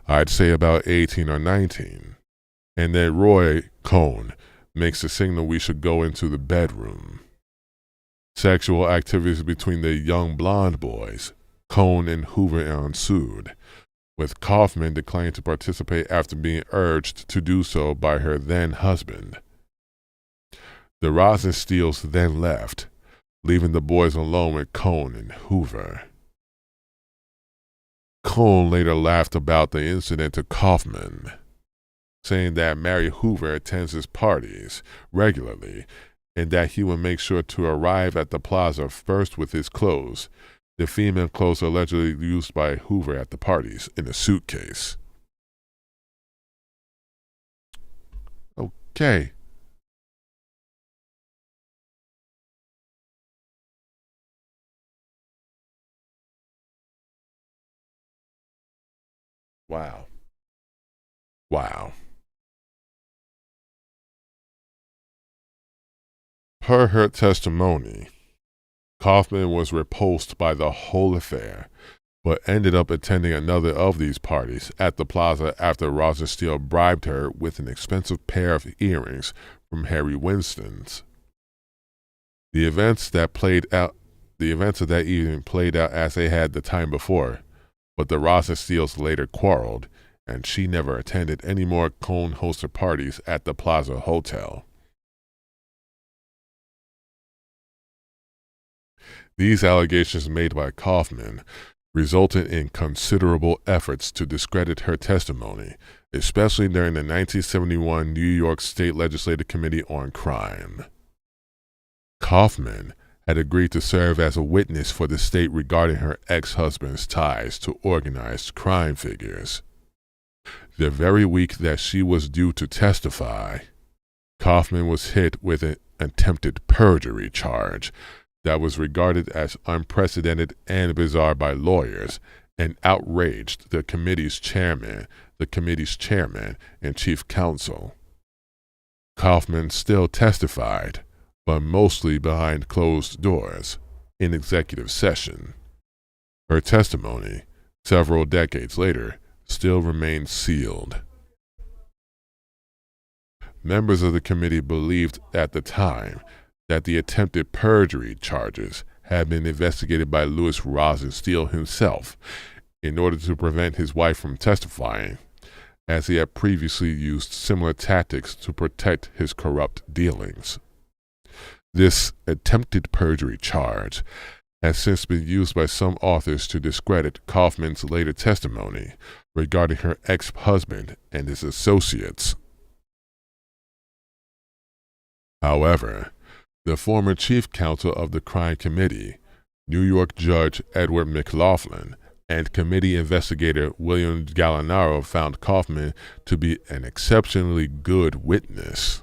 I'd say about 18 or 19, and then Roy Cohn makes the signal we should go into the bedroom. Sexual activities between the young blonde boys, Cohn and Hoover, ensued, with Kaufman declining to participate after being urged to do so by her then husband. The Rosenstiels then left, leaving the boys alone with Cohn and Hoover. Cohn later laughed about the incident to Kaufman, saying that Mary Hoover attends his parties regularly and that he would make sure to arrive at the plaza first with his clothes, the female clothes allegedly used by Hoover at the parties, in a suitcase. Okay. Wow. Wow. Per her testimony, Kaufman was repulsed by the whole affair, but ended up attending another of these parties at the plaza after Rosenstiel bribed her with an expensive pair of earrings from Harry Winston's. The events of that evening played out as they had the time before, but the Rosenstiels later quarreled, and she never attended any more Cohn-hosted parties at the Plaza Hotel. These allegations made by Kaufman resulted in considerable efforts to discredit her testimony, especially during the 1971 New York State Legislative Committee on Crime. Kaufman had agreed to serve as a witness for the state regarding her ex-husband's ties to organized crime figures. The very week that she was due to testify, Kaufman was hit with an attempted perjury charge that was regarded as unprecedented and bizarre by lawyers and outraged the committee's chairman and chief counsel. Kaufman still testified, but mostly behind closed doors, in executive session. Her testimony, several decades later, still remained sealed. Members of the committee believed at the time that the attempted perjury charges had been investigated by Louis Rosenstiel himself in order to prevent his wife from testifying, as he had previously used similar tactics to protect his corrupt dealings. This attempted perjury charge has since been used by some authors to discredit Kaufman's later testimony regarding her ex-husband and his associates. However, the former chief counsel of the crime committee, New York Judge Edward McLaughlin, and committee investigator William Gallinaro found Kaufman to be an exceptionally good witness.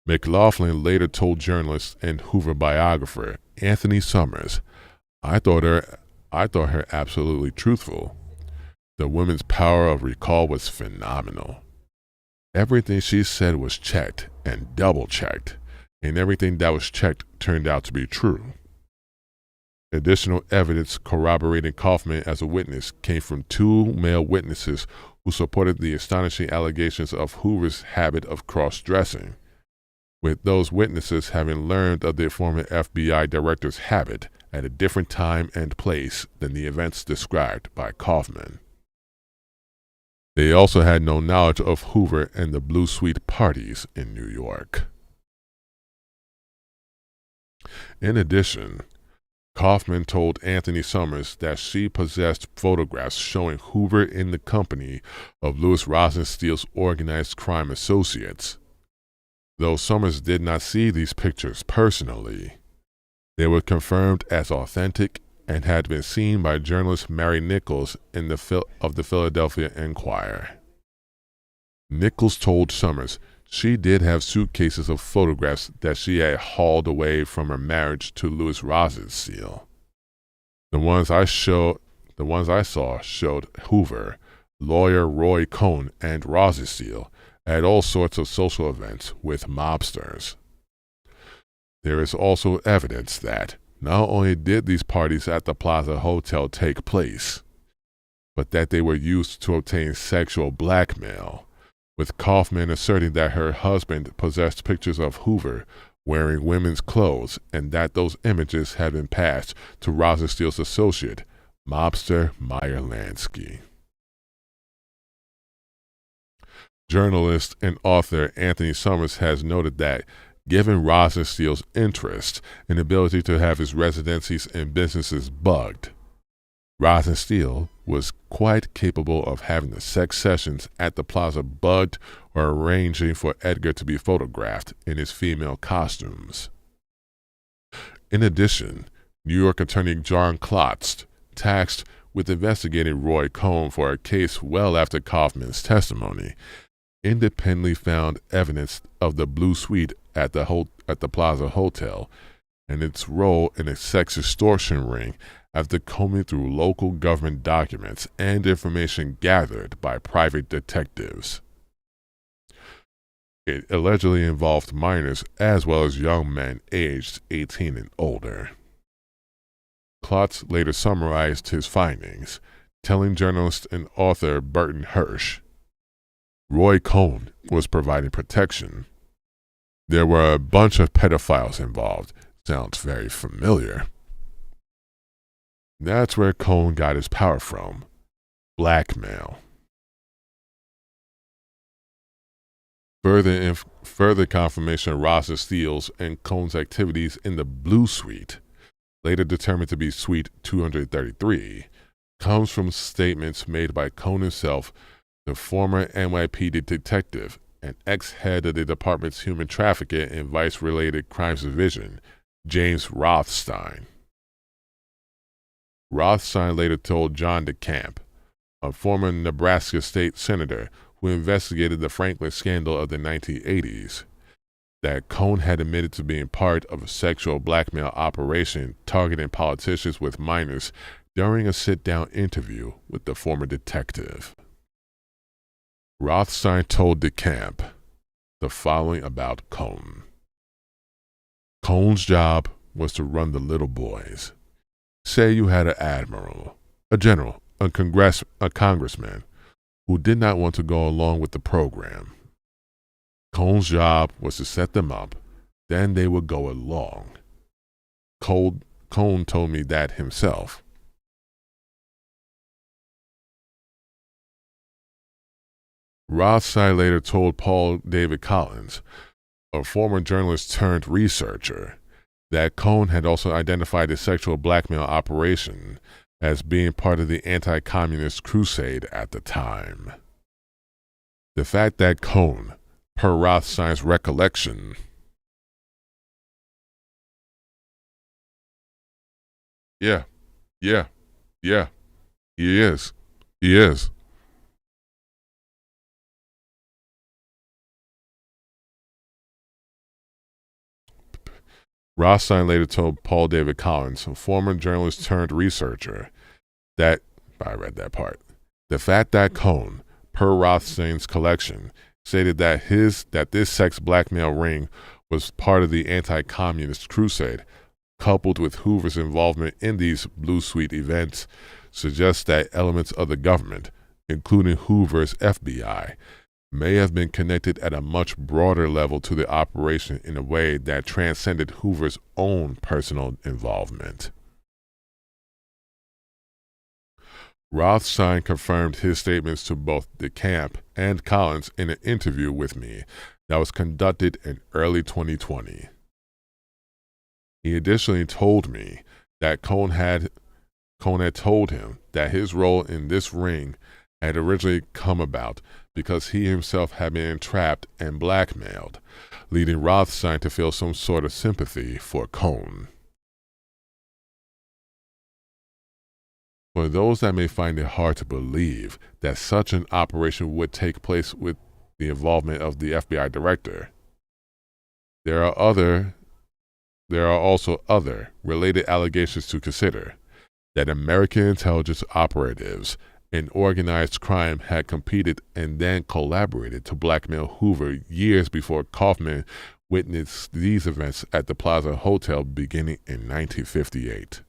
McLaughlin later told journalist and Hoover biographer Anthony Summers, I thought her absolutely truthful. The woman's power of recall was phenomenal. Everything she said was checked and double-checked, and everything that was checked turned out to be true. Additional evidence corroborating Kaufman as a witness came from two male witnesses who supported the astonishing allegations of Hoover's habit of cross-dressing, with those witnesses having learned of the former FBI director's habit at a different time and place than the events described by Kaufman. They also had no knowledge of Hoover and the Blue Suite parties in New York. In addition, Kaufman told Anthony Summers that she possessed photographs showing Hoover in the company of Louis Rosenstiel's organized crime associates. Though Summers did not see these pictures personally, they were confirmed as authentic and had been seen by journalist Mary Nichols of the Philadelphia Inquirer. Nichols told Summers she did have suitcases of photographs that she had hauled away from her marriage to Louis Rosenstiel. The ones I saw showed Hoover, lawyer Roy Cohn, and Rosenstiel at all sorts of social events with mobsters. There is also evidence that not only did these parties at the Plaza Hotel take place, but that they were used to obtain sexual blackmail, with Kaufman asserting that her husband possessed pictures of Hoover wearing women's clothes and that those images had been passed to Rosenstiel's associate, mobster Meyer Lansky. Journalist and author Anthony Summers has noted that, given Rosenstiel's interest and ability to have his residencies and businesses bugged, Rosenstiel was quite capable of having the sex sessions at the plaza bugged or arranging for Edgar to be photographed in his female costumes. In addition, New York attorney John Klotz, tasked with investigating Roy Cohn for a case well after Kaufman's testimony, independently found evidence of the Blue Suite at the Plaza Hotel and its role in a sex extortion ring after combing through local government documents and information gathered by private detectives. It allegedly involved minors as well as young men aged 18 and older. Klotz later summarized his findings, telling journalist and author Burton Hirsch, Roy Cohn was providing protection. There were a bunch of pedophiles involved. Sounds very familiar. That's where Cohn got his power from. Blackmail. Further confirmation of Rosenstiel's and Cohn's activities in the Blue Suite, later determined to be Suite 233, comes from statements made by Cohn himself, the former NYPD detective and ex-head of the department's human trafficking and vice-related crimes division, James Rothstein. Rothstein later told John DeCamp, a former Nebraska state senator who investigated the Franklin scandal of the 1980s, that Cohn had admitted to being part of a sexual blackmail operation targeting politicians with minors during a sit-down interview with the former detective. Rothstein told DeCamp the following about Cohn. Cohn's job was to run the little boys. Say you had an admiral, a general, congressman who did not want to go along with the program. Cohn's job was to set them up, then they would go along. Cohn told me that himself. Rothstein later told Paul David Collins, a former journalist turned researcher, that Cohn had also identified the sexual blackmail operation as being part of the anti-communist crusade at the time. The fact that Cohn, per Rothstein's recollection, yeah, he is. Rothstein later told Paul David Collins, a former journalist turned researcher, that, I read that part, the fact that Cohn, per Rothstein's collection, stated that this sex blackmail ring was part of the anti-communist crusade, coupled with Hoover's involvement in these Blue Suite events, suggests that elements of the government, including Hoover's FBI, may have been connected at a much broader level to the operation in a way that transcended Hoover's own personal involvement. Rothstein confirmed his statements to both DeCamp and Collins in an interview with me that was conducted in early 2020. He additionally told me that Cohn had told him that his role in this ring had originally come about because he himself had been entrapped and blackmailed, leading Rothstein to feel some sort of sympathy for Cohn. For those that may find it hard to believe that such an operation would take place with the involvement of the FBI director, there are also other related allegations to consider, that American intelligence operatives in organized crime had competed and then collaborated to blackmail Hoover years before Kaufman witnessed these events at the Plaza Hotel beginning in 1958.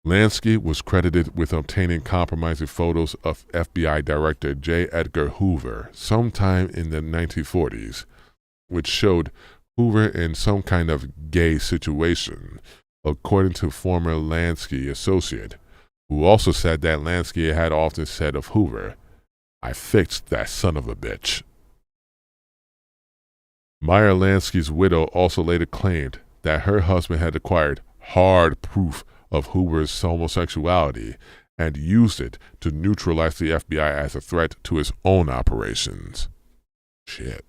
Lansky was credited with obtaining compromising photos of FBI Director J. Edgar Hoover sometime in the 1940s, which showed Hoover in some kind of gay situation, according to former Lansky associate, who also said that Lansky had often said of Hoover, "I fixed that son of a bitch." Meyer Lansky's widow also later claimed that her husband had acquired hard proof of Hoover's homosexuality and used it to neutralize the FBI as a threat to his own operations. Shit.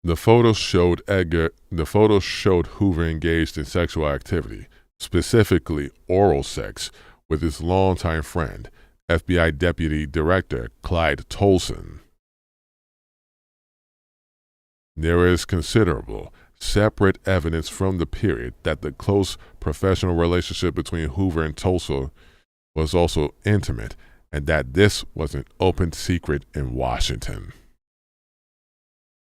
The photos showed Hoover engaged in sexual activity, specifically oral sex, with his longtime friend, FBI Deputy Director Clyde Tolson. There is considerable, separate evidence from the period that the close professional relationship between Hoover and Tolson was also intimate, and that this was an open secret in Washington.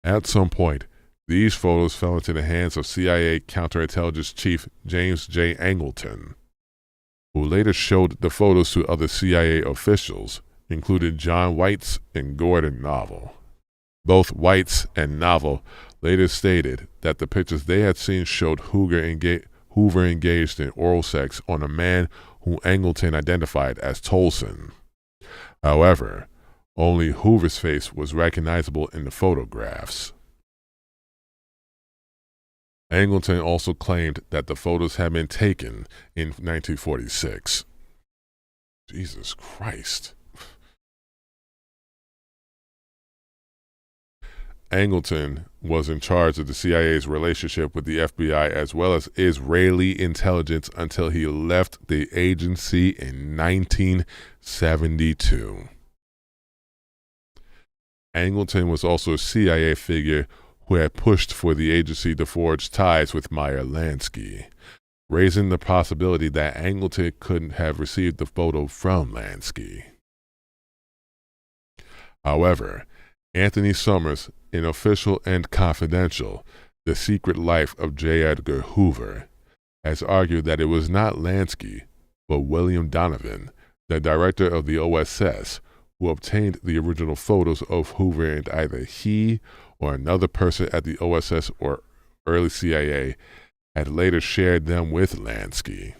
At some point, these photos fell into the hands of CIA counterintelligence chief James J. Angleton, who later showed the photos to other CIA officials, including John Weitz and Gordon Novel. Both Weitz and Novel later stated that the pictures they had seen showed Hoover engaged in oral sex on a man who Angleton identified as Tolson. However, only Hoover's face was recognizable in the photographs. Angleton also claimed that the photos had been taken in 1946. Jesus Christ. Angleton was in charge of the CIA's relationship with the FBI as well as Israeli intelligence until he left the agency in 1972. Angleton was also a CIA figure who had pushed for the agency to forge ties with Meyer Lansky, raising the possibility that Angleton couldn't have received the photo from Lansky. However, Anthony Summers, in Official and Confidential, The Secret Life of J. Edgar Hoover, has argued that it was not Lansky, but William Donovan, the director of the OSS, who obtained the original photos of Hoover, and either he or another person at the OSS or early CIA had later shared them with Lansky.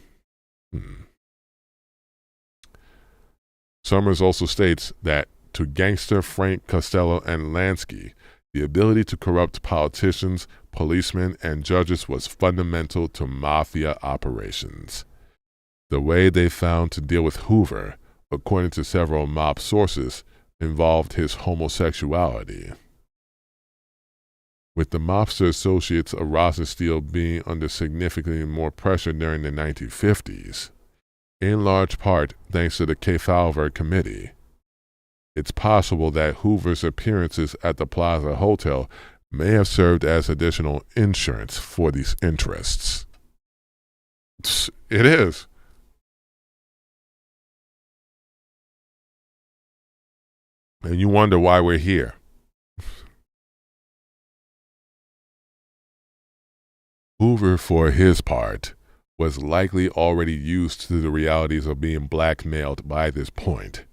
Summers also states that to gangster Frank Costello and Lansky, the ability to corrupt politicians, policemen, and judges was fundamental to mafia operations. The way they found to deal with Hoover, according to several mob sources, involved his homosexuality. With the mobster associates of Rosenstiel being under significantly more pressure during the 1950s, in large part thanks to the Kefauver Committee, it's possible that Hoover's appearances at the Plaza Hotel may have served as additional insurance for these interests. It is. And you wonder why we're here. Hoover, for his part, was likely already used to the realities of being blackmailed by this point,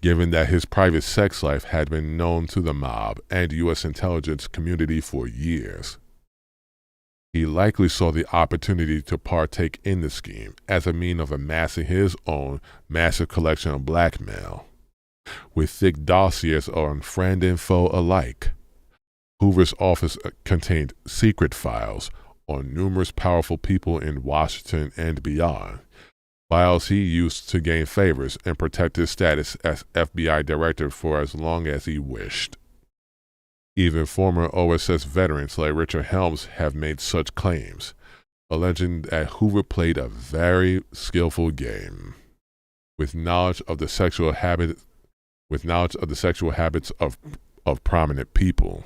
given that his private sex life had been known to the mob and U.S. intelligence community for years. He likely saw the opportunity to partake in the scheme as a means of amassing his own massive collection of blackmail. With thick dossiers on friend and foe alike, Hoover's office contained secret files on numerous powerful people in Washington and beyond, files he used to gain favors and protect his status as FBI director for as long as he wished. Even former OSS veterans like Richard Helms have made such claims, alleging that Hoover played a very skillful game, with knowledge of the sexual habits of prominent people.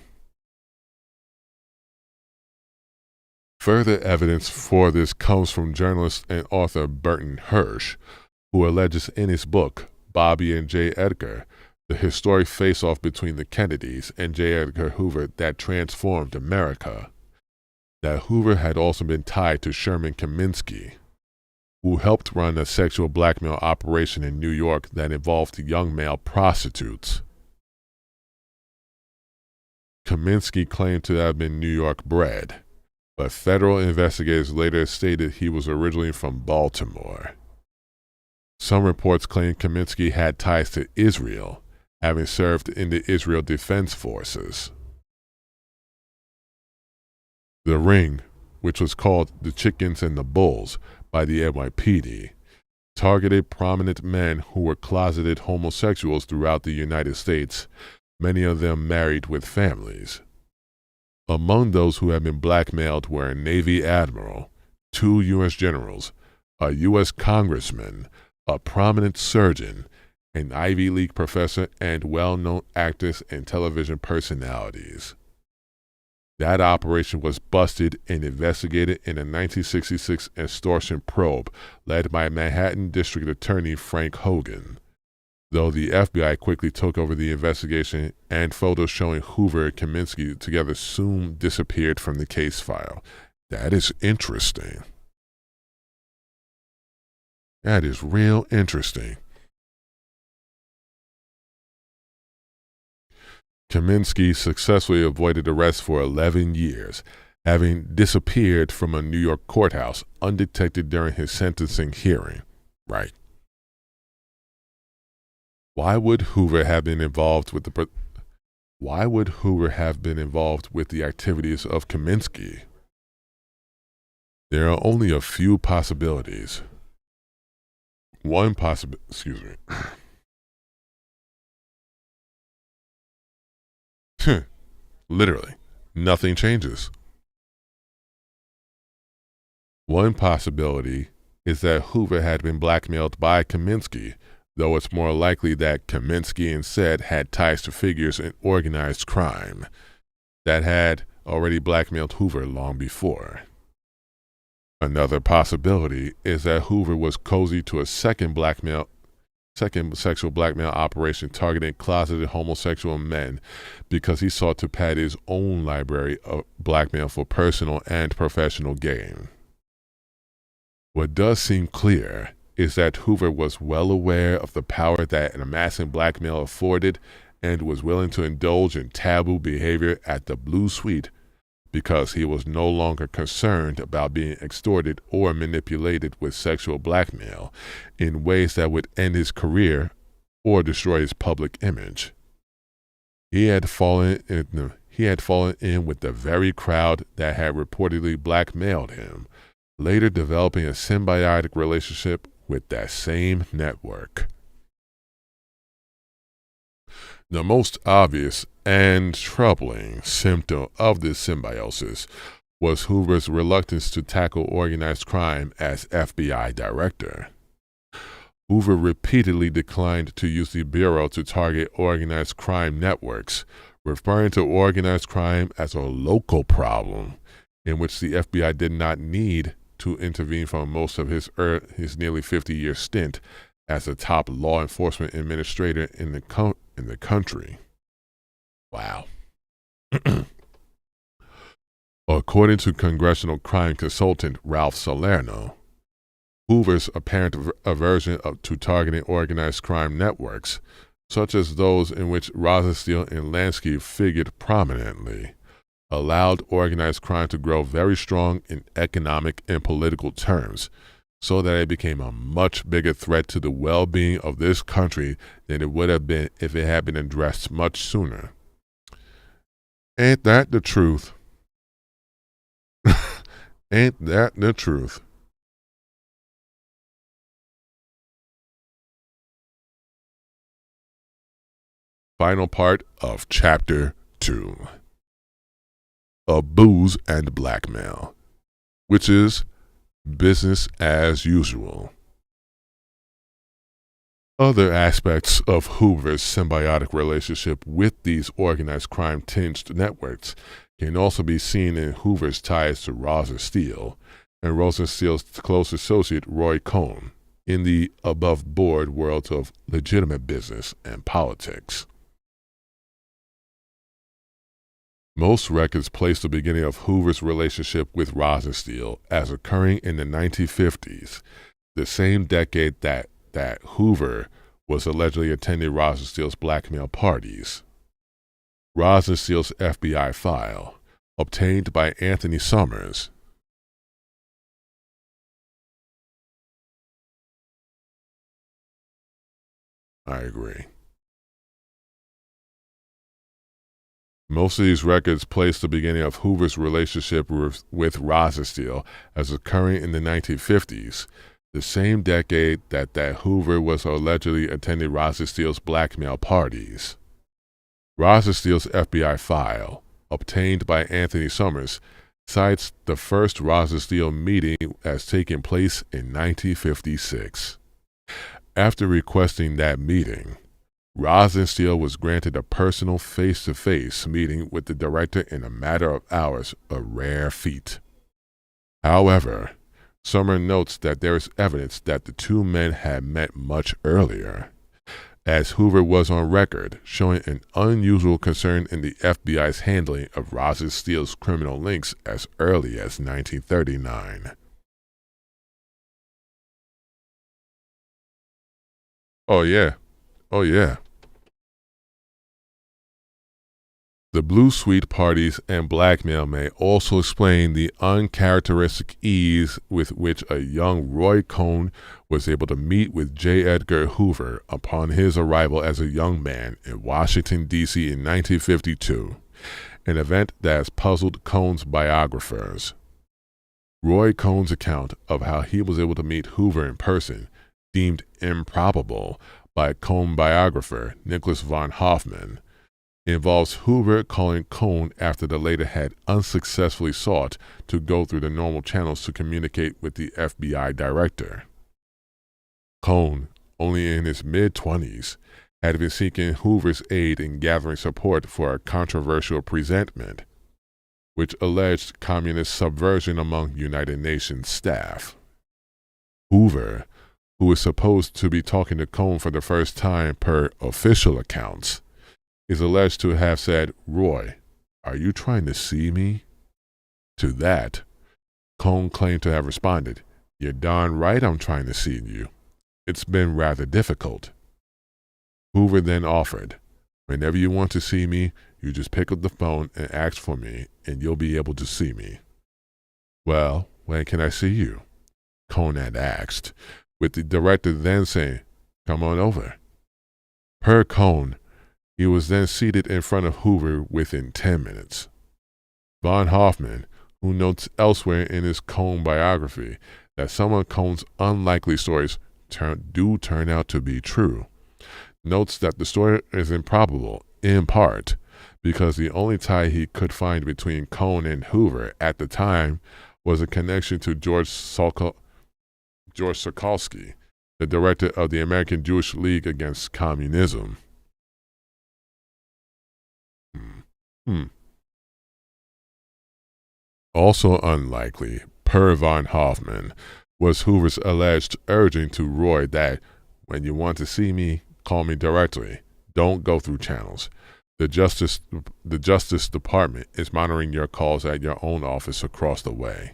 Further evidence for this comes from journalist and author Burton Hirsch, who alleges in his book, Bobby and J. Edgar, the historic face-off between the Kennedys and J. Edgar Hoover that transformed America, that Hoover had also been tied to Sherman Kaminsky, who helped run a sexual blackmail operation in New York that involved young male prostitutes. Kaminsky claimed to have been New York bred, but federal investigators later stated he was originally from Baltimore. Some reports claim Kaminsky had ties to Israel, having served in the Israel Defense Forces. The Ring, which was called the Chickens and the Bulls by the NYPD, targeted prominent men who were closeted homosexuals throughout the United States, many of them married with families. Among those who had been blackmailed were a Navy admiral, 2 U.S. generals, a U.S. congressman, a prominent surgeon, an Ivy League professor, and well-known actors and television personalities. That operation was busted and investigated in a 1966 extortion probe led by Manhattan District Attorney Frank Hogan, though the FBI quickly took over the investigation and photos showing Hoover and Kaminsky together soon disappeared from the case file. That is interesting. That is real interesting. Kaminsky successfully avoided arrest for 11 years, having disappeared from a New York courthouse undetected during his sentencing hearing. Right. Why would Hoover have been involved with the activities of Kaminsky? There are only a few possibilities. Literally, nothing changes. One possibility is that Hoover had been blackmailed by Kaminsky, though it's more likely that Kaminsky instead had ties to figures in organized crime that had already blackmailed Hoover long before. Another possibility is that Hoover was cozy to a second blackmail second sexual blackmail operation targeting closeted homosexual men because he sought to pad his own library of blackmail for personal and professional gain. What does seem clear is that Hoover was well aware of the power that an amassing blackmail afforded and was willing to indulge in taboo behavior at the Blue Suite because he was no longer concerned about being extorted or manipulated with sexual blackmail in ways that would end his career or destroy his public image. He had fallen in with the very crowd that had reportedly blackmailed him, later developing a symbiotic relationship with that same network. The most obvious and troubling symptom of this symbiosis was Hoover's reluctance to tackle organized crime as FBI director. Hoover repeatedly declined to use the Bureau to target organized crime networks, referring to organized crime as a local problem in which the FBI did not need to intervene for most of his nearly 50-year stint as a top law enforcement administrator in the country. Wow. According to congressional crime consultant Ralph Salerno, Hoover's apparent aversion to targeting organized crime networks, such as those in which Rosenstiel and Lansky figured prominently, allowed organized crime to grow very strong in economic and political terms, so that it became a much bigger threat to the well-being of this country than it would have been if it had been addressed much sooner. Ain't that the truth? Ain't that the truth? Final part of Chapter 2. Booze and Blackmail, which is business as usual. Other aspects of Hoover's symbiotic relationship with these organized crime-tinged networks can also be seen in Hoover's ties to Rosenstiel and Rosenstiel's close associate Roy Cohn in the above-board world of legitimate business and politics. Most records place the beginning of Hoover's relationship with Rosenstiel as occurring in the 1950s, the same decade that Hoover was allegedly attending Rosenstiel's blackmail parties. Rosenstiel's FBI file, obtained by Anthony Summers. I agree. Most of these records place the beginning of Hoover's relationship with Rosenstiel as occurring in the 1950s, the same decade that Hoover was allegedly attending Rosenstiel's blackmail parties. Rosenstiel's FBI file, obtained by Anthony Summers, cites the first Rosenstiel meeting as taking place in 1956. After requesting that meeting, Rosenstiel was granted a personal face-to-face meeting with the director in a matter of hours, a rare feat. However, Summer notes that there is evidence that the two men had met much earlier, as Hoover was on record showing an unusual concern in the FBI's handling of Rosenstiel's criminal links as early as 1939. Oh yeah. The Blue Suite parties and blackmail may also explain the uncharacteristic ease with which a young Roy Cohn was able to meet with J. Edgar Hoover upon his arrival as a young man in Washington, D.C. in 1952, an event that has puzzled Cohn's biographers. Roy Cohn's account of how he was able to meet Hoover in person, deemed improbable by Cohn biographer Nicholas von Hoffman, involves Hoover calling Cohn after the latter had unsuccessfully sought to go through the normal channels to communicate with the FBI director. Cohn, only in his mid-20s, had been seeking Hoover's aid in gathering support for a controversial presentment, which alleged communist subversion among United Nations staff. Hoover, who is supposed to be talking to Cohn for the first time per official accounts, is alleged to have said, "Roy, are you trying to see me?" To that, Cohn claimed to have responded, "You're darn right I'm trying to see you. It's been rather difficult." Hoover then offered, "Whenever you want to see me, you just pick up the phone and ask for me, and you'll be able to see me." "Well, when can I see you?" Cohn had asked, with the director then saying, "Come on over." Per Cohn, he was then seated in front of Hoover within 10 minutes. Von Hoffman, who notes elsewhere in his Cohn biography that some of Cohn's unlikely stories do turn out to be true, notes that the story is improbable, in part, because the only tie he could find between Cohn and Hoover at the time was a connection to George Sokolsky, the director of the American Jewish League Against Communism. Also unlikely, per Von Hoffman, was Hoover's alleged urging to Roy that, "When you want to see me, call me directly. Don't go through channels. The Justice Department is monitoring your calls at your own office across the way."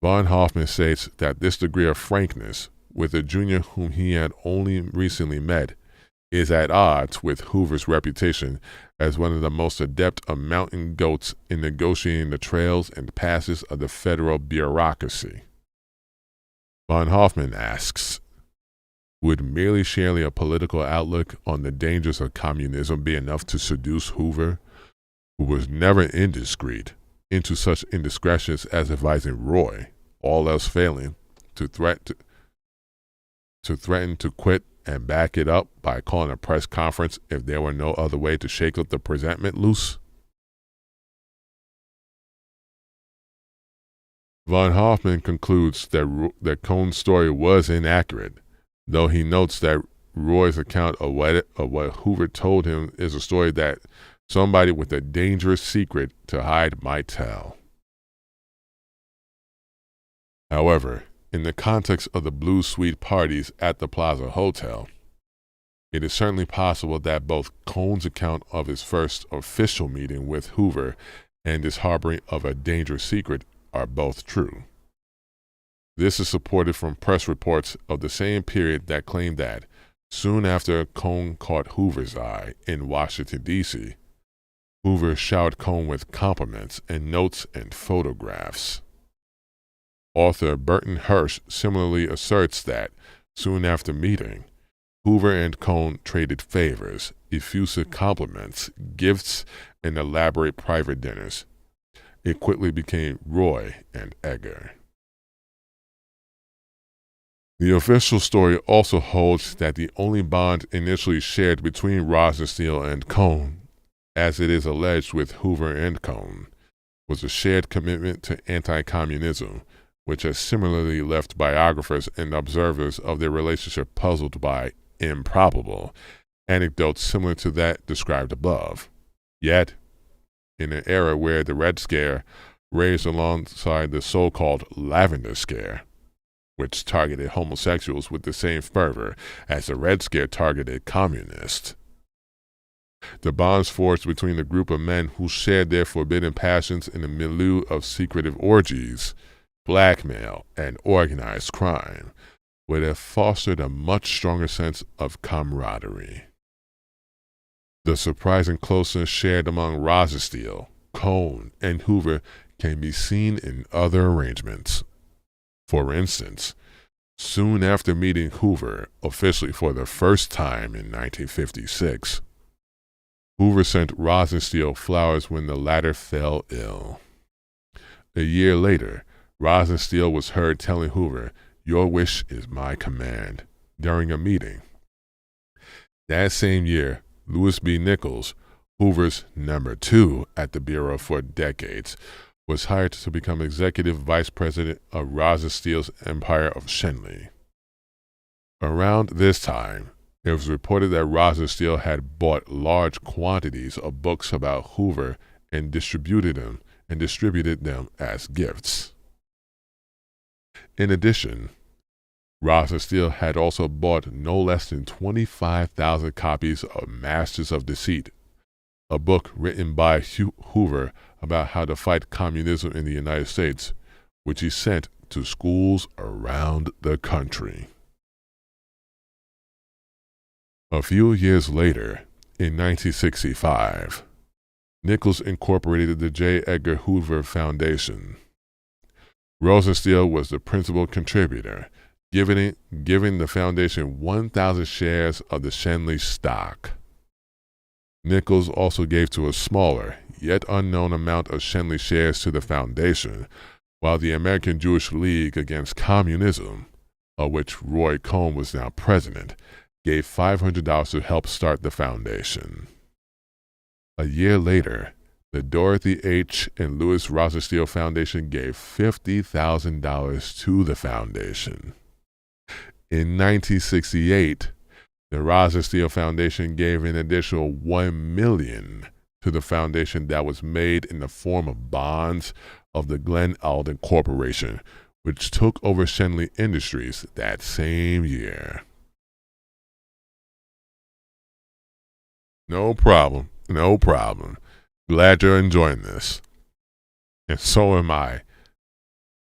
Von Hoffman states that this degree of frankness with a junior whom he had only recently met is at odds with Hoover's reputation as one of the most adept of mountain goats in negotiating the trails and passes of the federal bureaucracy. Von Hoffman asks, would merely sharing a political outlook on the dangers of communism be enough to seduce Hoover, who was never indiscreet, into such indiscretions as advising Roy, all else failing, to threaten to quit and back it up by calling a press conference if there were no other way to shake up the presentment loose? Von Hoffman concludes that Cohn's story was inaccurate, though he notes that Roy's account of what Hoover told him is a story that somebody with a dangerous secret to hide might tell. However, in the context of the Blue Suite parties at the Plaza Hotel, it is certainly possible that both Cohn's account of his first official meeting with Hoover and his harboring of a dangerous secret are both true. This is supported from press reports of the same period that claim that, soon after Cohn caught Hoover's eye in Washington, D.C., Hoover showered Cohn with compliments and notes and photographs. Author Burton Hirsch similarly asserts that, soon after meeting, Hoover and Cohn traded favors, effusive compliments, gifts, and elaborate private dinners. It quickly became Roy and Edgar. The official story also holds that the only bond initially shared between Rosenstiel and Cohn, as it is alleged with Hoover and Cohn, was a shared commitment to anti-communism, which has similarly left biographers and observers of their relationship puzzled by improbable anecdotes similar to that described above. Yet, in an era where the Red Scare raged alongside the so-called Lavender Scare, which targeted homosexuals with the same fervor as the Red Scare targeted communists, the bonds forged between the group of men who shared their forbidden passions in the milieu of secretive orgies, blackmail, and organized crime would have fostered a much stronger sense of camaraderie. The surprising closeness shared among Rosenstiel, Cohn, and Hoover can be seen in other arrangements. For instance, soon after meeting Hoover officially for the first time in 1956, Hoover sent Rosenstiel flowers when the latter fell ill. A year later, Rosenstiel was heard telling Hoover, "Your wish is my command," during a meeting. That same year, Louis B. Nichols, Hoover's number 2 at the Bureau for decades, was hired to become executive vice president of Rosenstiel's Empire of Shenley. Around this time, it was reported that Rosenstiel had bought large quantities of books about Hoover and distributed them as gifts. In addition, Rosenstiel had also bought no less than 25,000 copies of Masters of Deceit, a book written by Hoover about how to fight communism in the United States, which he sent to schools around the country. A few years later, in 1965, Nichols incorporated the J. Edgar Hoover Foundation. Rosenstiel was the principal contributor, giving the foundation 1,000 shares of the Schenley stock. Nichols also gave to a smaller, yet unknown amount of Schenley shares to the foundation, while the American Jewish League Against Communism, of which Roy Cohn was now president, gave $500 to help start the foundation. A year later, the Dorothy H. and Louis Rosenstiel Foundation gave $50,000 to the foundation. In 1968, the Rosenstiel Foundation gave an additional $1 million to the foundation that was made in the form of bonds of the Greene-Dennis Corporation, which took over Schenley Industries that same year. No problem, no problem. Glad you're enjoying this. And so am I,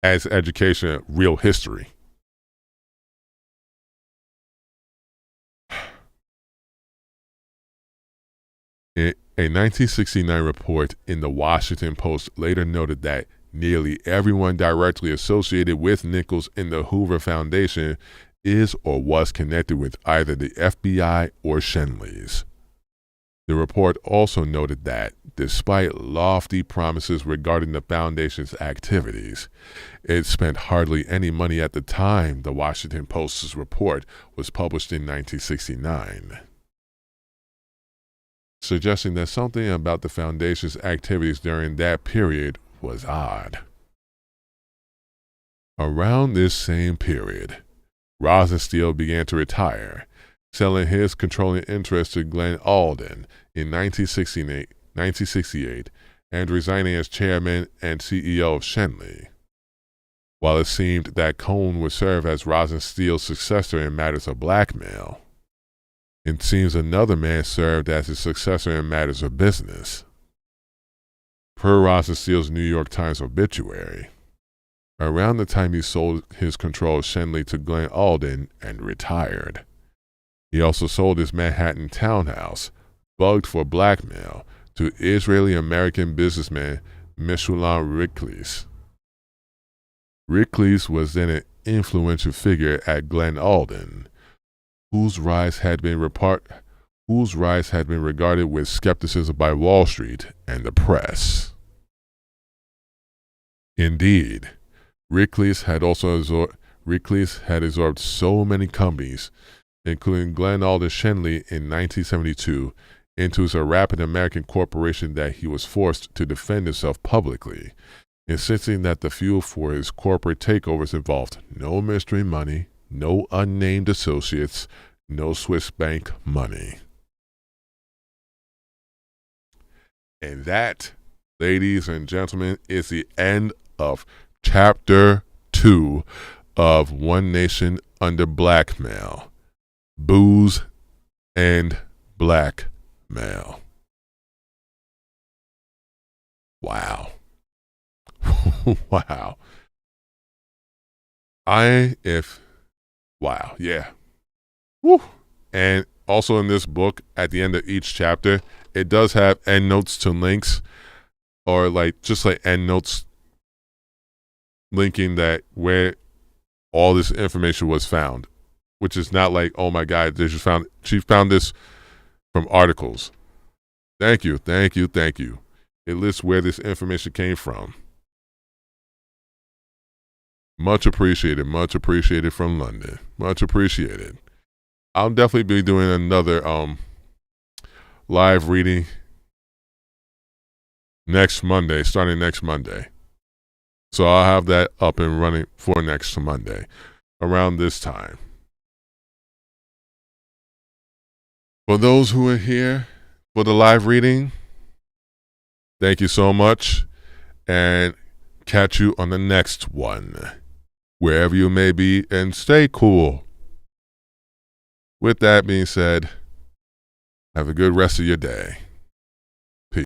as education, real history. A 1969 report in the Washington Post later noted that nearly everyone directly associated with Nichols in the Hoover Foundation is or was connected with either the FBI or Schenley's. The report also noted that, despite lofty promises regarding the Foundation's activities, it spent hardly any money at the time the Washington Post's report was published in 1969, suggesting that something about the Foundation's activities during that period was odd. Around this same period, Rosenstiel began to retire, selling his controlling interest to Greene-Dennis in 1968 and resigning as chairman and CEO of Schenley. While it seemed that Cohn would serve as Rosenstiel's successor in matters of blackmail, it seems another man served as his successor in matters of business. Per Rosenstiel's New York Times obituary, around the time he sold his control of Schenley to Greene-Dennis and retired, he also sold his Manhattan townhouse, bugged for blackmail, to Israeli-American businessman Meshulam Riklis. Riklis was then an influential figure at Greene-Dennis, whose rise had been regarded with skepticism by Wall Street and the press. Indeed, Riklis had absorbed so many companies, including Greene-Dennis Schenley in 1972, into a rapid American corporation that he was forced to defend himself publicly, insisting that the fuel for his corporate takeovers involved no mystery money, no unnamed associates, no Swiss bank money. And that, ladies and gentlemen, is the end of Chapter 2 of One Nation Under Blackmail. Booze and blackmail. Wow. Wow. Wow, yeah. Woo. And also in this book, at the end of each chapter, it does have endnotes to links, or just endnotes linking that where all this information was found, which is not like, oh my God, she found this from articles. Thank you. It lists where this information came from. Much appreciated from London. Much appreciated. I'll definitely be doing another live reading starting next Monday. So I'll have that up and running for next Monday around this time. For those who are here for the live reading, thank you so much, and catch you on the next one. wherever you may be, and stay cool. With that being said, have a good rest of your day.